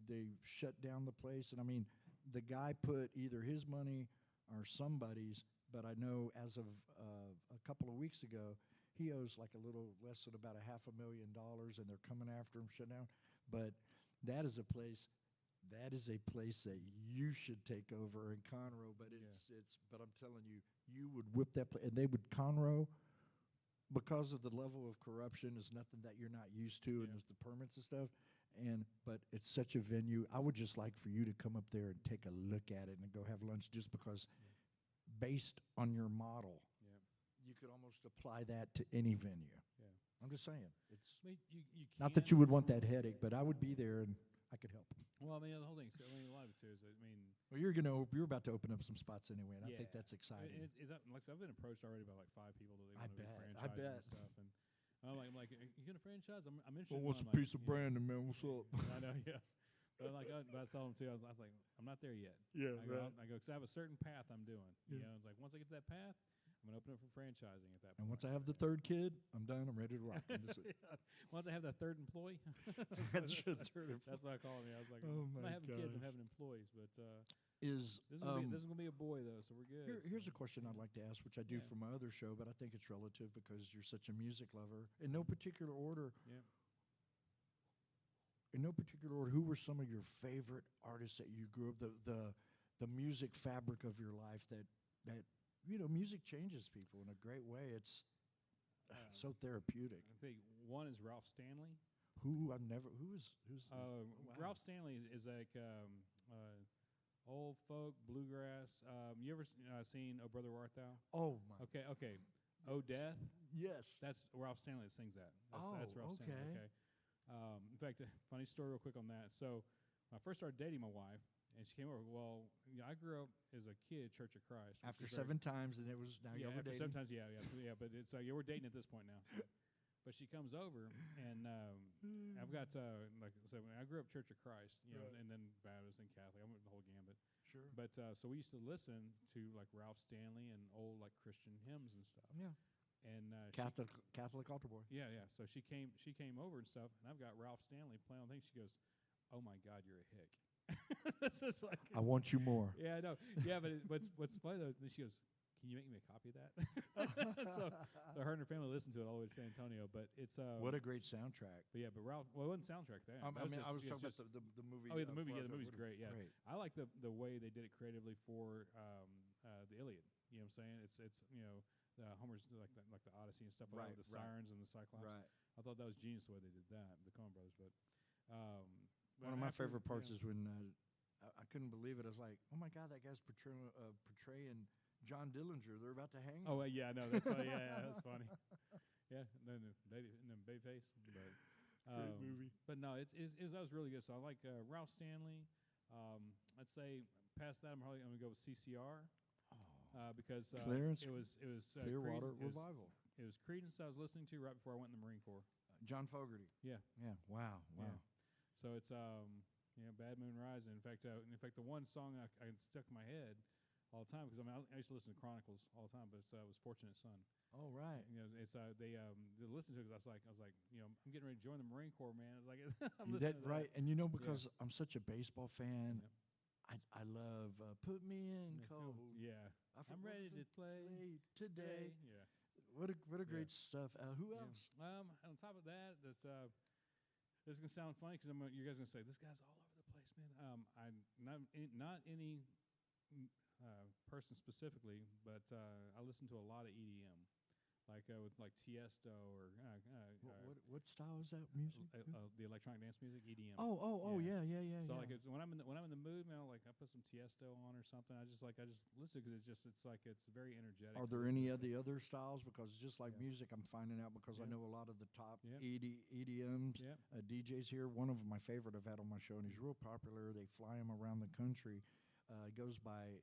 they shut down the place. And I mean, the guy put either his money or somebody's, but I know as of a couple of weeks ago, he owes like a little less than about $500,000, and they're coming after him, shut down. But that is a place that you should take over in Conroe. But but I'm telling you, you would whip that place, and they would Conroe. Because of the level of corruption, is nothing that you're not used to, and Yeah. there's the permits and stuff. But it's such a venue. I would just like for you to come up there and take a look at it and go have lunch, just because, based on your model, Yeah. you could almost apply that to any venue. Yeah. I'm just saying, it's I mean, you not that can- you would want that headache, but I would be there and I could help. Well, I mean, the whole thing. So, I mean, a lot of it too is, I mean, Well, you're about to open up some spots anyway, and I think that's exciting. Is that like I've been approached already by like 5 people that they I want to be bet, I franchising bet. and stuff, and I'm like, you gonna franchise? I'm interested. Well, in what's a one, like, piece of you know. branding, man? What's up? I know, yeah. But like, but I saw them too. I was like, I'm not there yet. Yeah, I go, right. because I have a certain path I'm doing. You Yeah. know, it's like once I get to that path, I'm gonna open up for franchising at that And point. once I have the 3rd kid, I'm done. I'm ready to rock. I'm just- Yeah. Once I have that 3rd employee, That's your third That's what I call me. I was like, Oh I'm my not having kids. I'm gosh. having employees. But Is this is gonna be a boy though, so we're good. here's a question I'd like to ask, which I do Yeah. for my other show, but I think it's relative because you're such a music lover. In no particular order, Yeah. who were some of your favorite artists that you grew up, the music fabric of your life that music changes people in a great way. It's so therapeutic. I think one is Ralph Stanley. Who's wow. Ralph Stanley is like old folk bluegrass. You ever seen "Oh Brother Art Thou"? Oh my. Okay. "Oh Death." Yes. That's Ralph Stanley that sings that. That's Ralph okay. Stanley. Okay. In fact, funny story real quick on that. So, when I first started dating my wife, and she came over. Well, I grew up as a kid, Church of Christ. which After is very- 7 times, and it was now yeah, you're after dating. sometimes, yeah. But it's yeah, we're dating at this point now. But she comes over, and I've got like I said, when I grew up Church of Christ, you know, Right. and then Baptist and Catholic. I went the whole gambit. Sure. But so we used to listen to like Ralph Stanley and old like Christian hymns and stuff. Yeah. and Catholic altar boy. yeah. So she came over and stuff, and I've got Ralph Stanley playing on things. She goes, "Oh my God, you're a hick." It's just like, I want you more. yeah, I know. Yeah, but what's funny though, then she goes, "Can you make me a copy of that?" so her and her family listened to it all the way to San Antonio. But it's What a great soundtrack. But yeah, but Ralph. Well, it wasn't soundtrack then. I That mean, I was just- talking it's about the movie. Oh yeah, the movie. Yeah, Fargo. the movie's great. Yeah, Great. I like the way they did it creatively for the Iliad. You know what I'm saying? It's the Homer's like the Odyssey and stuff like Right, that, with the right. sirens and the Cyclops. Right. I thought that was genius the way they did that, the Coen brothers. But One of my after- favorite parts yeah. is when I couldn't believe it. I was like, oh my God, that guy's portraying John Dillinger. They're about to hang him. Oh yeah, no, that's funny. Yeah, that's funny. Yeah, and then Babyface. But, Great movie. But no, that was really good. So I like Ralph Stanley. I'd say past that, I'm probably going to go with CCR because Clarence it was Clearwater Creed- Revival. It was Creedence I was listening to right before I went in the Marine Corps. John Fogerty. Yeah. Yeah. Wow. Wow. Yeah. So it's Bad Moon Rising. In fact, the one song I stuck in my head all the time because I used to listen to Chronicles all the time, but it was Fortunate Son. Oh right. It's they listened to it because I was like I'm getting ready to join the Marine Corps, man. It's like I'm listening That to right. And because I'm such a baseball fan, Yeah. I love Put Me In Cold. Yeah. I I'm forgot ready what's to play today. Yeah. What a great stuff. Who Yeah. else? On top of that, this is gonna sound funny because you guys are gonna say this guy's all over the place, man. I'm not any person specifically, but I listen to a lot of EDM, with Tiesto or What style is that music? the electronic dance music, EDM. Oh Yeah. yeah. So when I'm in the mood, man, I put some Tiesto on or something. I just listen because it's very energetic. Are to there listen any to. of the other styles? Because just like Yeah. music, I'm finding out because I Yeah. know a lot of the top Yeah. EDMs, Yeah. DJs here. One of my favorite I've had on my show, and he's real popular. They fly him around the country. He goes by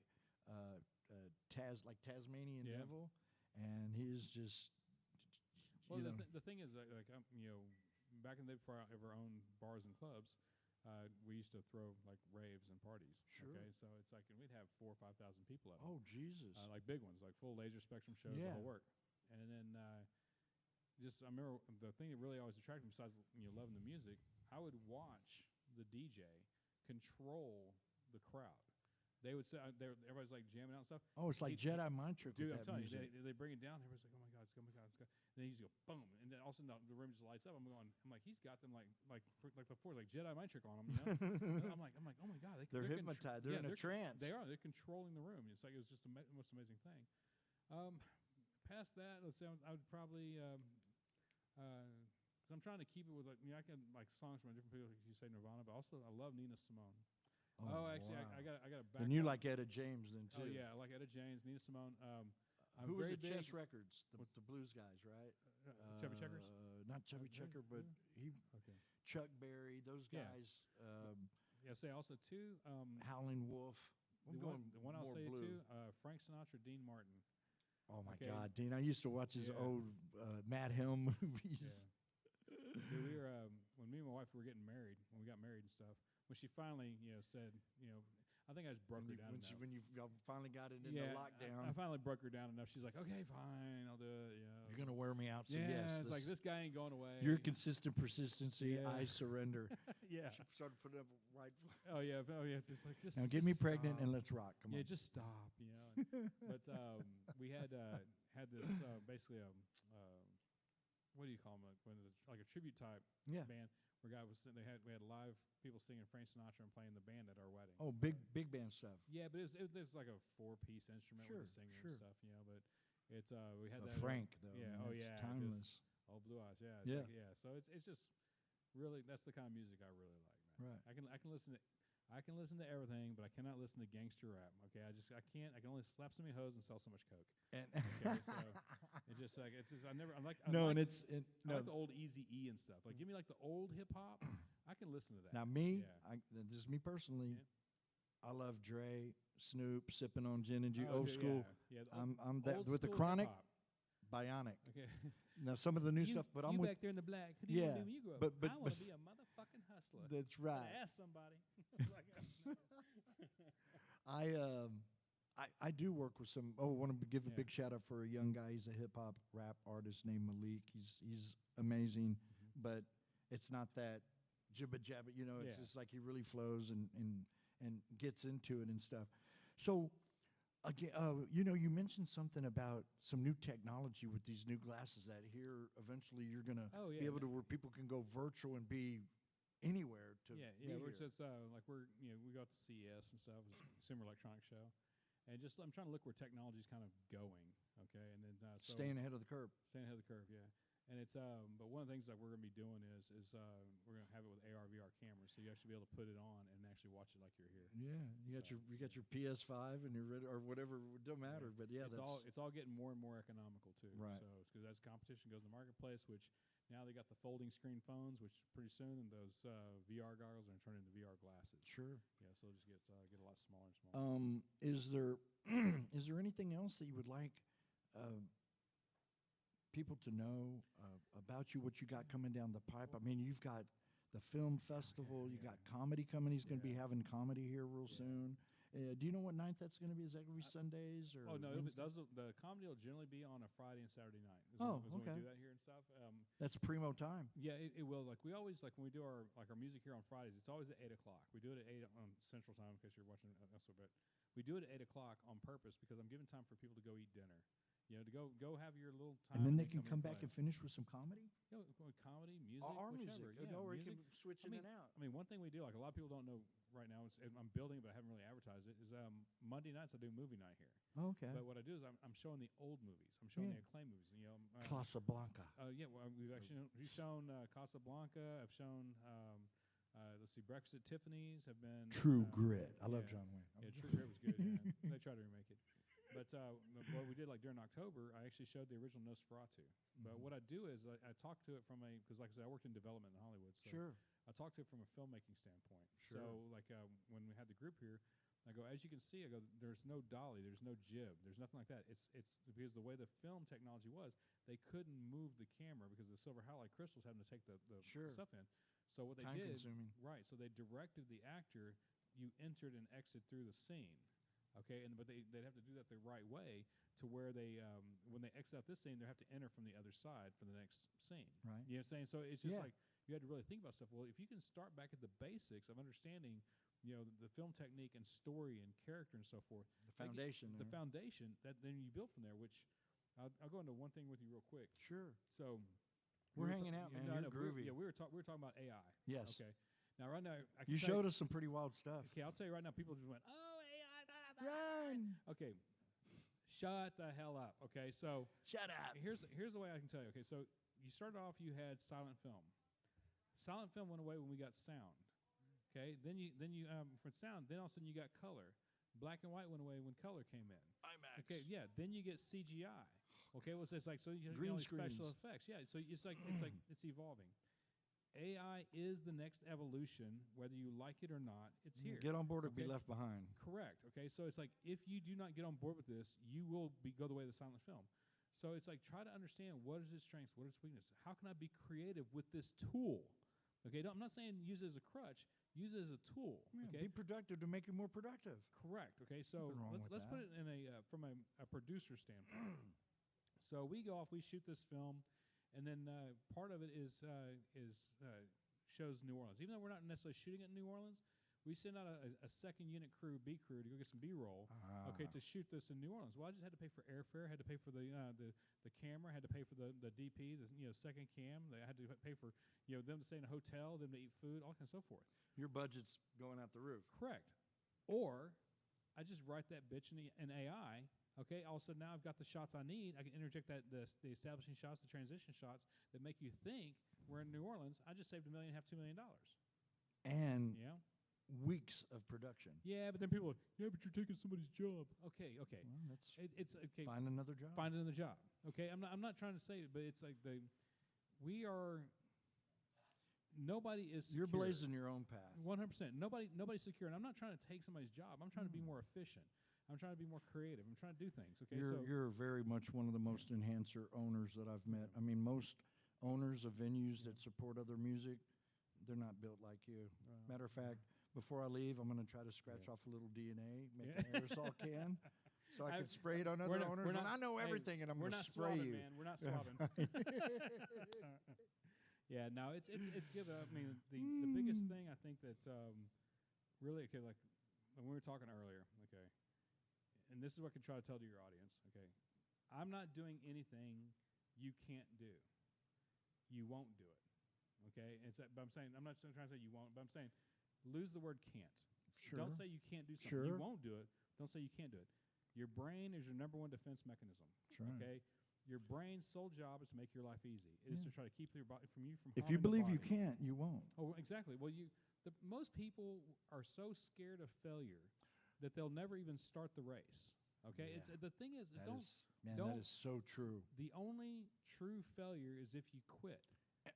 Tasmanian Yeah. Devil, and he's just Well, you know. the thing is that back in the day before I ever owned bars and clubs, we used to throw raves and parties. Sure. Okay, so it's and we'd have 4,000 or 5,000 people at Oh Jesus! big ones, like full laser spectrum shows, the Yeah. whole work. And then I remember the thing that really always attracted me, besides loving the music, I would watch the DJ control the crowd. They would say everybody's jamming out and stuff. Oh, it's like He- Jedi mind trick Dude, with I'm that telling music. you, they bring it down. Everybody's like, "Oh my God, it's good, oh my God, it's good." And then you just go boom, and then all of a sudden the room just lights up. I'm like, he's got them before, Jedi mind trick on them. And I'm like, oh my God, They're contr- hypnotized. They're in a trance. They are. They're controlling the room. It's it was just the most amazing thing. Past that, let's say I would probably. Because I'm trying to keep it with I can songs from different people. You say Nirvana, but also I love Nina Simone. Actually, wow. I got a back. And you like Etta James then too? Oh yeah, I like Etta James, Nina Simone. I'm Who was very it? big. Chess Records, the blues guys, right? Chubby Checkers? Not Chubby Okay, Checker, but yeah. he Okay. Chuck Berry, those Yeah. guys. Yeah, say also too. Howling Wolf. I'm going the one I'll more say blue. too. Frank Sinatra, Dean Martin. Oh my Okay. God, Dean! I used to watch his Yeah. old Matt Helm movies. Yeah. Dude, we were when me and my wife were getting married. When we got married and stuff. When she finally said I think I just broke her down enough. When you finally got it into Yeah, lockdown, I finally broke her down enough. She's like, okay, fine, I'll do it. you're gonna wear me out. So yeah, yes, it's like this guy ain't going away. Your consistent persistency. Yeah. I surrender. Yeah. She started putting up white. Oh yeah. It's just like just. Now get me just pregnant stop. and let's rock. Come Yeah, on. just stop. But we had this basically what do you call them? Like a tribute type Yeah. band. Where guy was we had live people singing Frank Sinatra and playing the band at our wedding. Oh, big band stuff. Yeah, but it was like a 4-piece instrument with a singer sure. and stuff. But it's we had that Frank though. Yeah. I mean, Yeah. it's timeless. Oh, Blue Eyes. Yeah. Yeah. So it's just really that's the kind of music I really like, man. Right. I can listen to everything, but I cannot listen to gangster rap. Okay, I can't. I can only slap so many hoes and sell so much coke. And Okay, so it's just I like no, like, and it's I like the old Easy E and stuff. Like give me like the old hip hop. I can listen to that. Now me, Yeah. this is me personally. Yeah. I love Dre, Snoop, sipping on gin and juice, Oh, old yeah, school. Yeah, I'm that old with the school Chronic, hip-hop. Bionic. Okay. Now some of the new stuff, but I'm you with. back there in the black. Who do you want to Yeah, be when you grow up? but- I want to be a motherfucking hustler. That's Better right. ask somebody. I do work with some. Oh, I want to give a Yeah. big shout out for a young guy. He's a hip hop rap artist named Malik. He's amazing, but it's not that jibba jabba. You know, it's Yeah. just like he really flows and gets into it and stuff. So again, you know, you mentioned something about some new technology with these new glasses that here eventually you're gonna Oh, yeah, be able yeah. to where people can go virtual and be anywhere to Yeah, be we're here. just like we go out to CES and stuff, it's a Consumer Electronics Show, and just I'm trying to look where technology's kind of going. Okay, and then Staying ahead of the curve. staying ahead of the curve, yeah. And it's but one of the things that we're gonna be doing is we're gonna have it with AR VR cameras, so you actually be able to put it on and actually watch it like you're here. Yeah, you got So, your PS5 and you're ready or whatever. It don't matter, but yeah, it's all getting more and more economical too. Right. So because as competition goes in the marketplace, which now they got the folding screen phones, which pretty soon those VR goggles are going to turn into VR glasses. sure. Yeah, so it'll just get a lot smaller and smaller. Is there is there anything else that you would like people to know about you? What you got coming down the pipe? I mean, you've got the film festival. You got comedy coming. He's going to be having comedy here real soon. Do you know what night that's going to be? Is that going to be Sundays or? Oh no, Wednesday? the comedy will generally be on a Friday and Saturday night. Oh, when okay. we do that here and stuff. That's primo time. Yeah, it will. Like we always like when we do our music here on Fridays. It's always at 8:00. We do it at 8 on Central Time in case you're watching also, but we do it at 8:00 on purpose because I'm giving time for people to go eat dinner. You know, to go have your little time. And then they can come come back play. and finish with some comedy. You know, comedy, music, Our whichever. music. Yeah, No, or you music. can switch I in mean, and out. I mean, one thing we do, like a lot of people don't know right now, and I'm building it, but I haven't really advertised it, is Monday nights I do movie night here. Okay. But what I do is I'm showing the old movies. I'm showing Yeah. the acclaimed movies. You know, Casablanca. yeah, well, we've shown Casablanca. I've shown let's see, Breakfast at Tiffany's. Have been True Grit. I love yeah. John Wayne. Yeah, True Grit was good. Yeah. They tried to remake it. But what we did, like during October, I actually showed the original Nosferatu. But what I do is I talk to it from because, like I said, I worked in development in Hollywood. So Sure. I talk to it from a filmmaking standpoint. Sure. So, like when we had the group here, I go, as you can see, I go, there's no dolly, there's no jib, there's nothing like that. It's because the way the film technology was, they couldn't move the camera because the silver halide crystals having to take the Sure. stuff in. So what they Time did, consuming. right? So they directed the actor. You entered and exit through the scene. Okay, but they'd have to do that the right way to where they when they exit out this scene, they have to enter from the other side for the next scene. Right. You know what I'm saying? So it's just Yeah. like you had to really think about stuff. Well, if you can start back at the basics of understanding, you know, the film technique and story and character and so forth, The foundation. the there. foundation that then you build from there. Which I'll go into one thing with you real quick. Sure. So We're we were hanging out, man. no, You're no, groovy. we were talking about AI. Yes. Okay. Now right now I can You tell showed us some pretty wild stuff. Okay, I'll tell you right now. People just went, "Oh, AI." Run. Okay, shut the hell up. Okay, so Shut up. here's the way I can tell you. Okay, so you started off, you had silent film. Silent film went away when we got sound. Okay, then you from sound, then all of a sudden you got color. Black and white went away when color came in. IMAX. Okay, yeah. Then you get CGI. Okay, well, it's like so you Green know, special screens. effects. Yeah, so it's like it's evolving. AI is the next evolution, whether you like it or not. It's here. Get on board or be Okay. left behind. Correct. Okay, so it's like if you do not get on board with this, you will go the way of the silent film. So it's like try to understand what is its strengths, what is its weaknesses. How can I be creative with this tool? Okay, I'm not saying use it as a crutch. Use it as a tool. Yeah, Okay, Be productive to make you more productive. correct. Okay, so Nothing wrong with let's put that. it in from a producer standpoint. So we go off, we shoot this film, and then part of it is shows New Orleans. Even though we're not necessarily shooting it in New Orleans, we send out a second unit crew, B crew, to go get some B-roll. Okay, to shoot this in New Orleans. Well, I just had to pay for airfare, had to pay for the camera, had to pay for the DP, the second cam. They had to pay for them to stay in a hotel, them to eat food, all kinds of so forth. Your budget's going out the roof. Correct. Or I just write that bitch in AI. Okay, all of a sudden now I've got the shots I need. I can interject the establishing shots, the transition shots that make you think we're in New Orleans. I just saved $1.5 million, $2 million. And Yeah. weeks of production. Yeah, but then people are, yeah, but you're taking somebody's job. Okay. Well, that's It's okay. find another job. Find another job. Okay, I'm not trying to say it, but it's like we are. Nobody is secure. You're blazing your own path. 100%. Nobody's secure, and I'm not trying to take somebody's job. I'm trying to be more efficient. I'm trying to be more creative. I'm trying to do things. Okay, You're very much one of the most enhancer owners that I've met. I mean, most owners of venues that support other music, they're not built like you. Matter of fact, before I leave, I'm going to try to scratch off a little DNA, make an aerosol can. so I can spray it on other owners. And I know everything, and I'm going to spray swabbing, you. Man. We're not swabbing. Yeah, no, it's good. I mean, the biggest thing I think that really, okay, like when we were talking earlier, okay, and this is what I can try to tell to your audience, okay, I'm not doing anything you can't do. You won't do it, okay? But I'm saying, I'm not trying to say you won't, but I'm saying lose the word can't. Sure. Don't say you can't do something. Sure. You won't do it. Don't say you can't do it. Your brain is your number one defense mechanism, That's right. okay? Your brain's sole job is to make your life easy. It is to try to keep your body from If you harming the believe you body. can't, you won't. Oh, exactly. Well, most people are so scared of failure that they'll never even start the race. Okay, Yeah. it's the thing is That don't. that is so true. The only true failure is if you quit.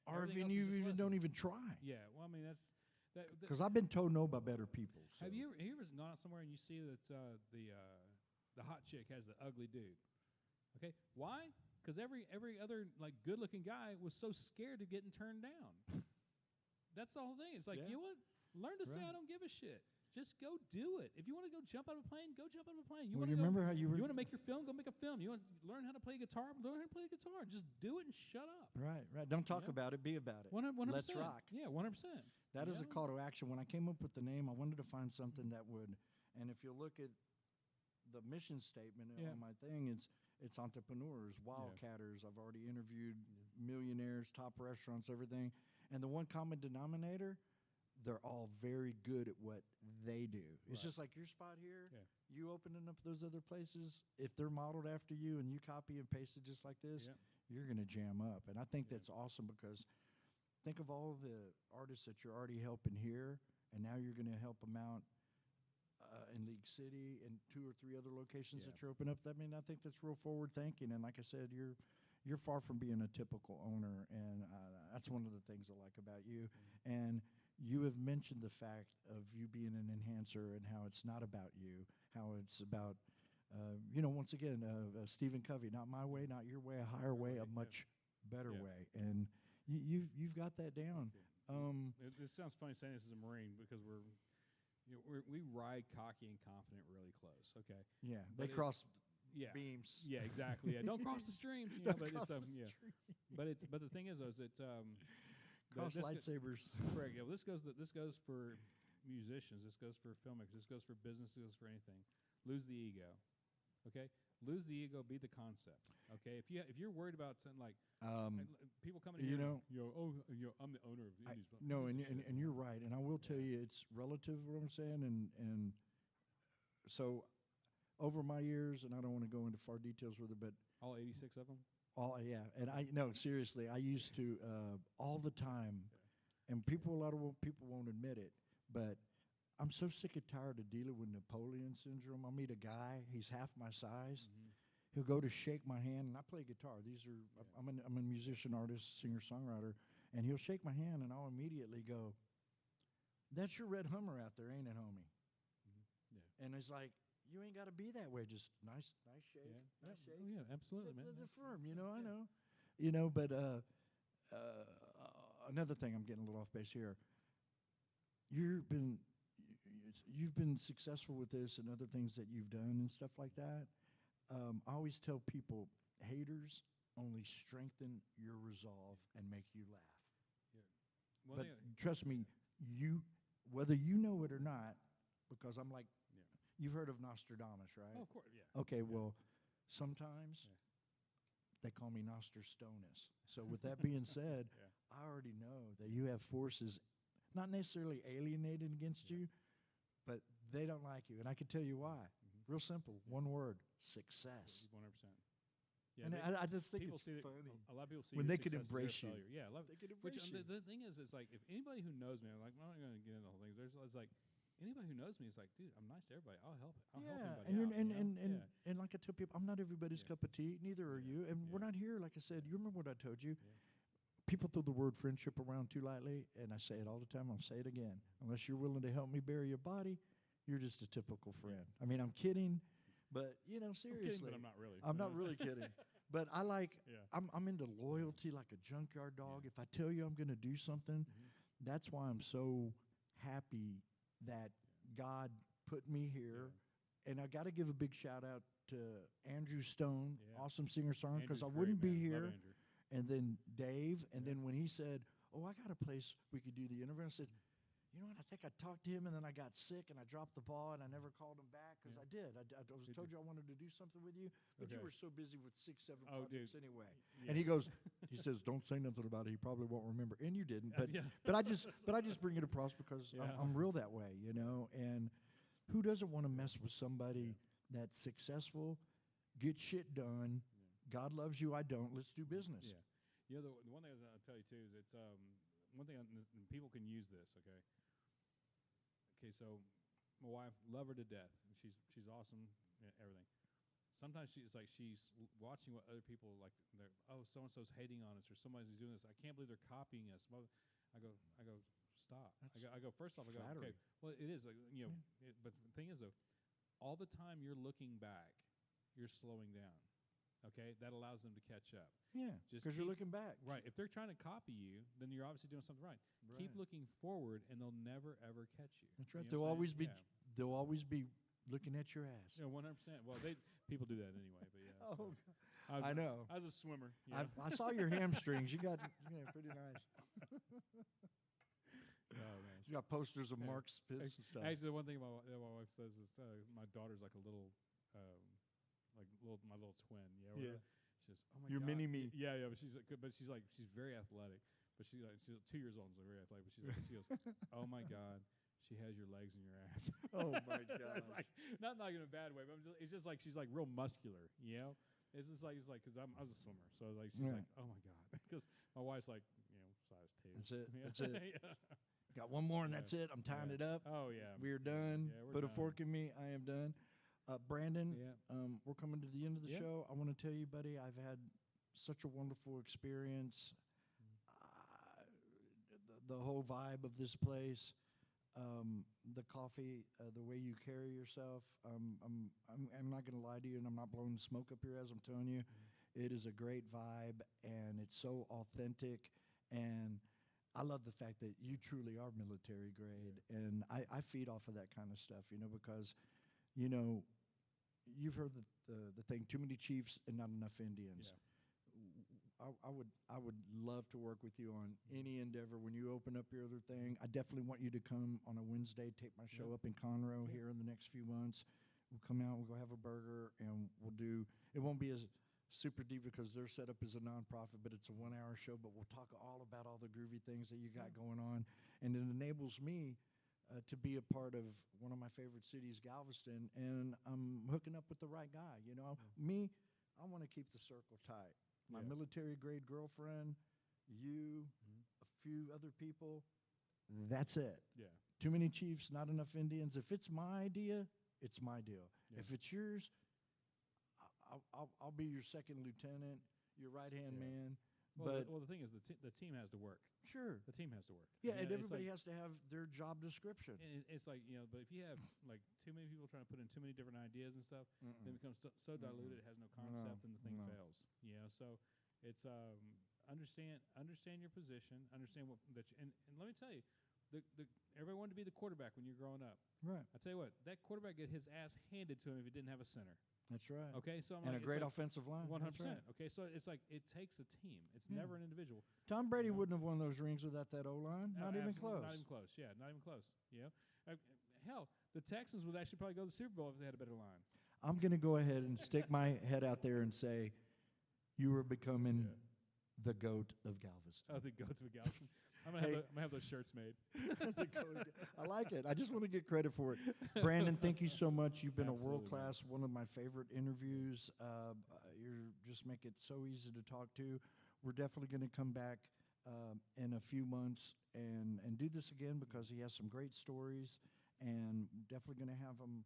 Or if Everything else you is just even lesson. don't even try. Yeah. Well, I mean that's that. Because I've been told no by better people. So. Have you ever gone out somewhere and you see that the hot chick has the ugly dude? Okay, why? Because every other like good-looking guy was so scared of getting turned down. That's the whole thing. It's like, you know what? Learn to say I don't give a shit. Just go do it. If you want to go jump out of a plane, go jump out of a plane. You want to remember how you were? You want to make your film? Go make a film. You want to learn how to play guitar? Learn how to play the guitar. Just do it and shut up. Right. Don't talk about it. Be about it. 100%. Let's rock. Yeah, 100%. That is a call to action. When I came up with the name, I wanted to find something that would. And if you look at the mission statement on my thing, it's entrepreneurs, wildcatters. I've already interviewed millionaires, top restaurants, everything. And the one common denominator, they're all very good at what they do. It's just like your spot here. Yeah. You opening up those other places, if they're modeled after you and you copy and paste it just like this, you're going to jam up. And I think that's awesome because think of all the artists that you're already helping here, and now you're going to help them out in League City and 2 or 3 other locations that you're opening up. I mean, I think that's real forward thinking. And like I said, you're far from being a typical owner, and that's one of the things I like about you. And you have mentioned the fact of you being an enhancer and how it's not about you, how it's about, once again, Stephen Covey, not my way, not your way, a higher way, a much better way. And you've got that down. It sounds funny saying this as a Marine because we ride cocky and confident really close. Okay. Yeah, they cross beams. Yeah, exactly. Yeah, don't cross the streams. But the thing is, though, is it cross lightsabers. Correct. Yeah, well, this goes for musicians. This goes for filmmakers. This goes for business. This goes for anything. Lose the ego. Okay. Lose the ego. Be the concept. Okay. If you're worried about something like people coming in, I'm the owner of Indies. No, and you're right. And I will tell you, it's relative what I'm saying. And so over my years, and I don't want to go into far details with it, but all 86 of them. And seriously, I used to all the time, and a lot of people won't admit it, but I'm so sick and tired of dealing with Napoleon syndrome. I meet a guy, he's half my size. He'll go to shake my hand, and I play guitar. I'm a musician, artist, singer, songwriter, and he'll shake my hand, and I'll immediately go, "That's your red Hummer out there, ain't it, homie?" And it's like, you ain't got to be that way. Just nice shake, nice shake. Oh, yeah, absolutely, man. It's firm, I know. But another thing, I'm getting a little off base here. You've been successful with this and other things that you've done and stuff like that. I always tell people, haters only strengthen your resolve and make you laugh. Well, but trust me, whether you know it or not, because I'm like, you've heard of Nostradamus, right? Oh, of course, yeah. Okay, well, sometimes they call me Nostradstonis. So with that being said, I already know that you have forces not necessarily alienated against you, but they don't like you. And I can tell you why. Real simple, one word, success. 100%. Yeah, and I just think it's funny. A lot of people see when your they can success as their embrace you. failure. Yeah, They can embrace you. The thing is, it's like if anybody who knows me, I'm like, I'm not going to get into the whole thing. It's like anybody who knows me is like, dude, I'm nice to everybody. I'll help. I'll help anybody out. And like I tell people, I'm not everybody's cup of tea. Neither are you. And we're not here. Like I said, you remember what I told you. People throw the word friendship around too lightly, and I say it all the time. I'll say it again. Unless you're willing to help me bury your body, you're just a typical friend. I mean, I'm kidding, but seriously, I'm kidding, but I'm not really. I'm not really kidding. But I like. I'm into loyalty like a junkyard dog. If I tell you I'm going to do something, that's why I'm so happy that God put me here and I got to give a big shout out to Andrew Stone, Yeah. awesome singer-songwriter, because I Andrew's wouldn't great, be man. Love here. Andrew. And then Dave, and then when he said, "Oh, I got a place we could do the interview," I said, "You know what? I think I talked to him, and then I got sick, and I dropped the ball, and I never called him back because Yeah. I did. I was Did told you? you I wanted to do something with you, but you Okay. were so busy with 6, 7 Oh, projects dude. anyway." Yeah. And he goes, he says, "Don't say nothing about it. He probably won't remember." And you didn't, but Yeah. but I just bring it across because Yeah. I'm real that way, you know. And who doesn't want to mess with somebody that's successful, get shit done? God loves you, I don't. Let's do business. Yeah. You know, the one thing I'll tell you too is it's one thing, and people can use this. Okay. Okay, so my wife, love her to death. And she's awesome, everything. Sometimes she's watching what other people like. They're, oh, so and so's hating on us, or somebody's doing this. I can't believe they're copying us. I go, stop. I go. First off, I go, flattery. okay. Well, it is, but the thing is though, all the time you're looking back, you're slowing down. Okay, that allows them to catch up. Yeah, Just because you're keep- looking back. Right. If they're trying to copy you, then you're obviously doing something right. Keep Right. looking forward, and they'll never ever catch you. That's right. You know what I'm saying? Yeah. They'll always be looking at your ass. Yeah, 100%. Well, people do that anyway, but yeah. Oh, so. I know. I was a swimmer. You know? I saw your hamstrings. You got pretty nice. Oh, man. He's got posters of Yeah. Mark Spitz and stuff. Actually, the one thing my wife says is my daughter's like a little, my little twin. Yeah. Yeah. She says, "Oh my Your God." mini me. Yeah, yeah. But she's very athletic. But she's 2 years old and she's very athletic. But she goes, "Oh my God, she has your legs and your ass." Oh my It's gosh. like, not in a bad way, but it's just like she's like real muscular, you know. It's like because I was a swimmer, so like she's Yeah. like, "Oh my God," because my wife's like, size 2. That's it. Yeah. That's it. Yeah. Got one more and Yeah. that's it. I'm tying Yeah. it up. Oh yeah. We're done. Yeah, we're Put a done. fork in me. I am done. Brandon, Yeah. we're coming to the end of the Yeah. show. I want to tell you, buddy, I've had such a wonderful experience. The whole vibe of this place, the coffee, the way you carry yourself. I'm not going to lie to you, and I'm not blowing smoke up your ass. I'm telling you, it is a great vibe, and it's so authentic. And I love the fact that you truly are military grade, and I feed off of that kind of stuff, because, you've heard the thing, too many chiefs and not enough Indians. Yeah. I would love to work with you on any endeavor when you open up your other thing. I definitely want you to come on a Wednesday, tape my show Yeah. up in Conroe Yeah. here in the next few months. We'll come out, we'll go have a burger, and we'll do, it won't be as super deep because they're set up as a nonprofit, but it's a 1-hour show, but we'll talk all about all the groovy things that you got going on. And it enables me to be a part of one of my favorite cities, Galveston, and I'm hooking up with the right guy. Me, I want to keep the circle tight. My Yeah. military grade girlfriend, you, Mhm. a few other people, that's it. Yeah. Too many chiefs, not enough Indians. If it's my idea, it's my deal. Yeah. If it's yours, I'll be your second lieutenant, your right-hand Yeah. man. Well, But the thing is, the team has to work. sure. The team has to work. Yeah, and it's everybody like, has to have their job description. and it's like, but if you have like too many people trying to put in too many different ideas and stuff, then it becomes so diluted it has no concept and the thing no. fails. So it's understand your position, understand what that you, and let me tell you, the everybody wanted to be the quarterback when you're growing up. Right. I tell you what, that quarterback get his ass handed to him if he didn't have a center. That's right. Okay, so I'm And like, a great it's like offensive line. 100%. That's right. Okay, so it's like it takes a team. It's Yeah. never an individual. Tom Brady Yeah. wouldn't have won those rings without that O-line. No, Not even absolutely close. Not even close. Yeah, not even close. Hell, the Texans would actually probably go to the Super Bowl if they had a better line. I'm going to go ahead and stick my head out there and say you are becoming Yeah. the GOAT of Galveston. Oh, the goats of Galveston. I'm Hey. gonna have those shirts made. The GOAT. I like it. I just want to get credit for it. Brandon, thank you so much. You've been Absolutely, a world-class, one of my favorite interviews. You just make it so easy to talk to. We're definitely going to come back in a few months and do this again because he has some great stories, and definitely going to have him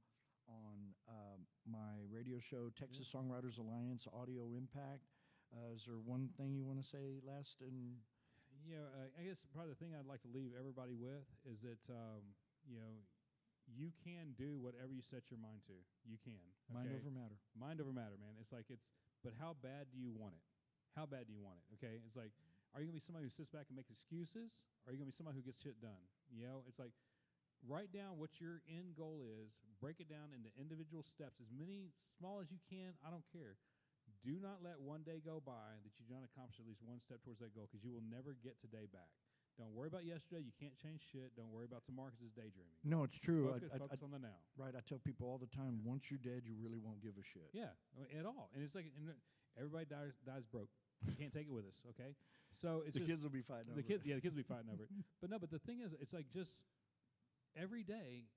on my radio show, Texas Songwriters Alliance Audio Impact. Is there one thing you want to say last? And I guess probably the thing I'd like to leave everybody with is that you can do whatever you set your mind to. You can. mind okay? over matter. Mind over matter, man. But how bad do you want it? How bad do you want it? Okay, it's like, are you gonna be somebody who sits back and makes excuses, or are you gonna be somebody who gets shit done? It's like, write down what your end goal is, break it down into individual steps, as many small as you can. I don't care. Do not let one day go by that you do not accomplish at least one step towards that goal, because you will never get today back. Don't worry about yesterday. You can't change shit. Don't worry about tomorrow, because it's daydreaming. No, it's true. Focus on the now. Right. I tell people all the time, once you're dead, you really won't give a shit. Yeah, at all. And it's like, and everybody dies broke. You can't take it with us, okay? So it's The just, kids will be fighting over it. Yeah, the kids will be fighting over it. But no, but the thing is, it's like just every day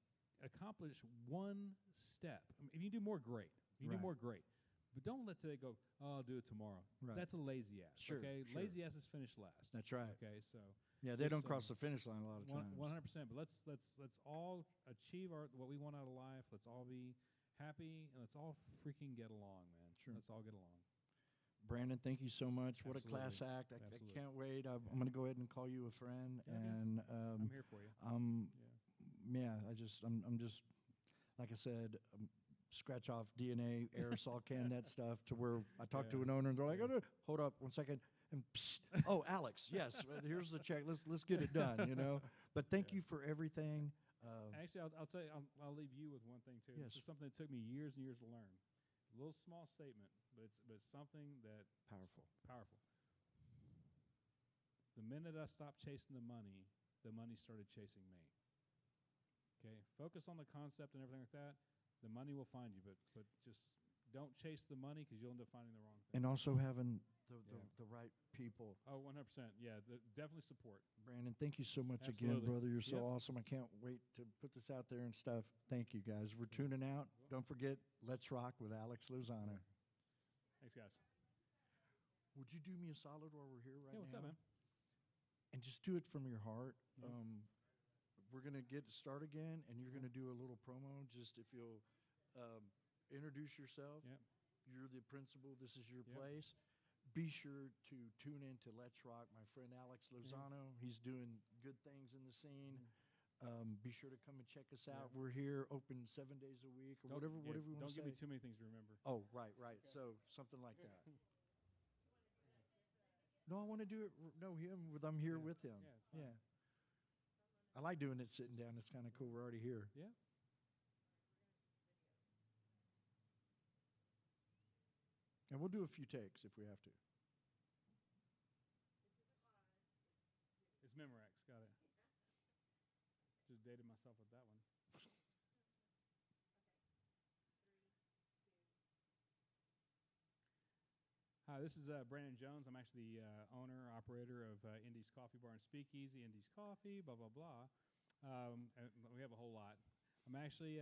accomplish one step. I mean, if you do more, great. You do Right. more, great. But don't let today go, oh, I'll do it tomorrow. Right. That's a lazy ass, Sure, okay? sure. Lazy asses finish last. That's right. Okay, so Yeah, they Just, don't cross the finish line a lot of times. 100%. But let's all achieve what we want out of life. Let's all be happy, and let's all freaking get along, man. Sure. Let's all get along. Brandon, thank you so much. What a class Absolutely. act. I Absolutely. can't wait. I'm going to go ahead and call you a friend. Yeah, dude. And I'm here for you. yeah, I'm just, like I said, scratch off DNA, aerosol can, that stuff, to where I talk to Yeah. an owner and they're like, oh, hold up 1 second. And psst, oh, Alex, yes, here's the check. Let's get it done, you know. But thank you for everything. Actually, I'll tell you, I'll leave you with one thing too. Yes. This is something that took me years and years to learn. A little small statement, but it's something that Powerful. powerful. The minute I stopped chasing the money started chasing me. Okay, focus on the concept and everything like that. The money will find you, but just don't chase the money, because you'll end up finding the wrong thing. And also having the right people. Oh, 100%. Yeah, definitely support. Brandon, thank you so much again, Absolutely. brother. You're so Yep. awesome. I can't wait to put this out there and stuff. Thank you, guys. We're tuning out. Don't forget, Let's Rock with Alex Lozano. Thanks, guys. Would you do me a solid while we're here right Yeah, what's now? up, man? And just do it from your heart. Yeah. We're going to get to start again, and you're going to do a little promo. Just if you'll introduce yourself. Yep. You're the principal. This is your Yep. place. Be sure to tune in to Let's Rock. My friend Alex Lozano, he's doing good things in the scene. Be sure to come and check us out. We're here open 7 days a week, or whatever we want to Don't say. give me too many things to remember. Oh, right. So something like that. No, I want to do it. No, I'm here with him. Yeah, it's fine. Yeah. I like doing it sitting down. It's kind of cool. We're already here. Yeah. And we'll do a few takes if we have to. It's Memorex. Got it. Just dated myself with that one. Hi, this is Brandon Jones. I'm actually the owner, operator of Indy's Coffee Bar and Speakeasy, Indy's Coffee, blah, blah, blah. And we have a whole lot. I'm actually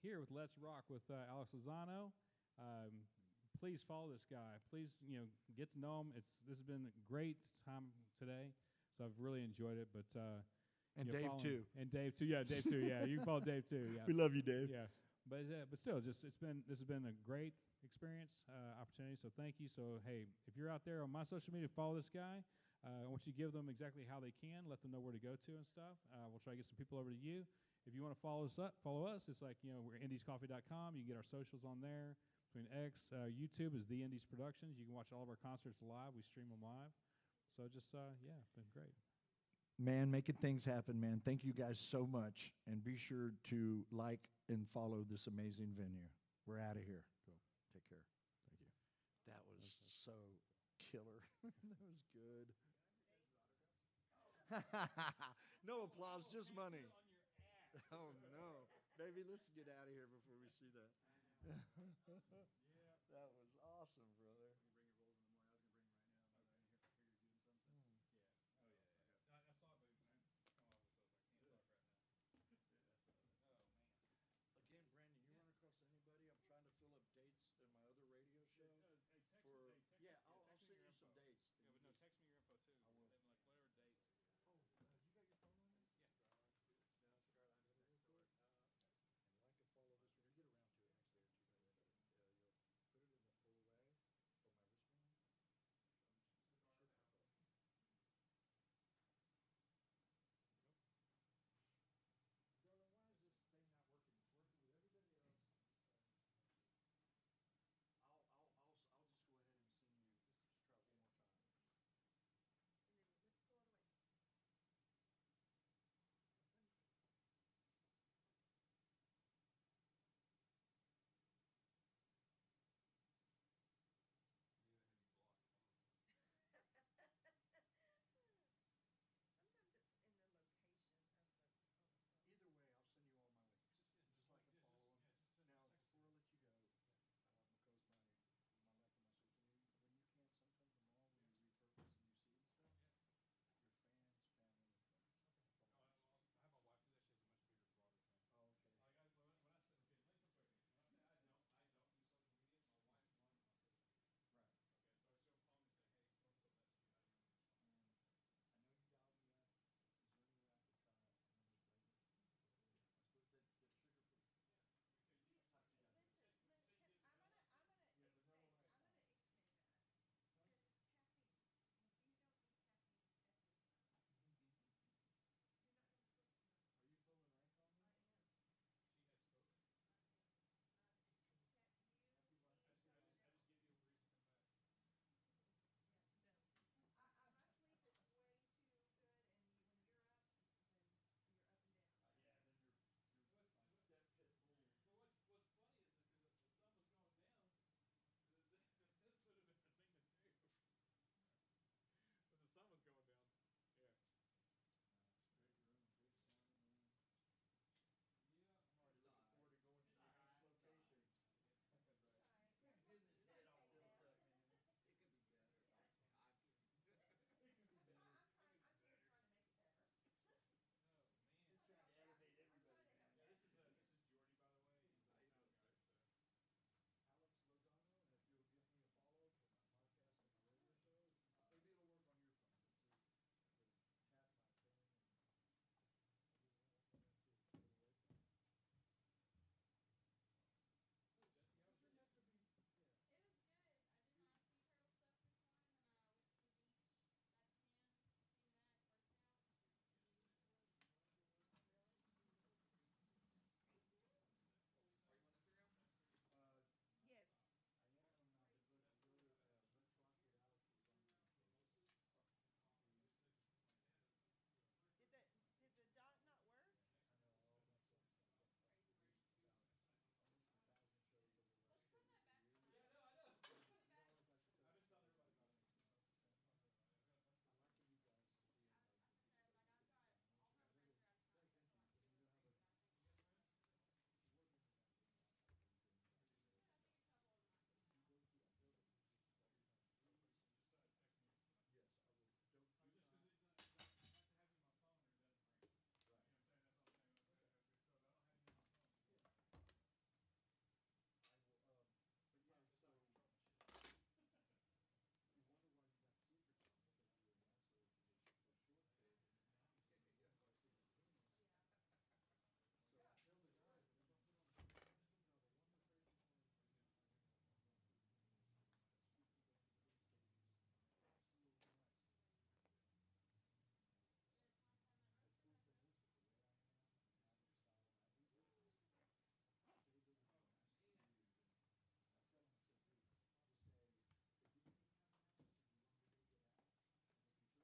here with Let's Rock with Alex Lozano. Please follow this guy. Please, get to know him. This has been a great time today, so I've really enjoyed it. But And Dave, follow too. him. And Dave too. Yeah, Dave too. Yeah, you can follow Dave too. Yeah. We love you, Dave. Yeah, but still, this has been a great experience, opportunity. So thank you. So hey, if you're out there on my social media, follow this guy. I want you to give them exactly how they can, let them know where to go to and stuff. We'll try to get some people over to you. If you want to follow us, it's like we're indiescoffee.com. You can get our socials on there. Between YouTube is The Indies Productions. You can watch all of our concerts live. We stream them live. So just been great. Man, making things happen, man. Thank you guys so much. And be sure to like and follow this amazing venue. We're out of here. Cool. Take care. Thank you. That was so killer. That was good. No applause, just money. Oh, no. Baby, let's get out of here before we see that. That was awesome, brother.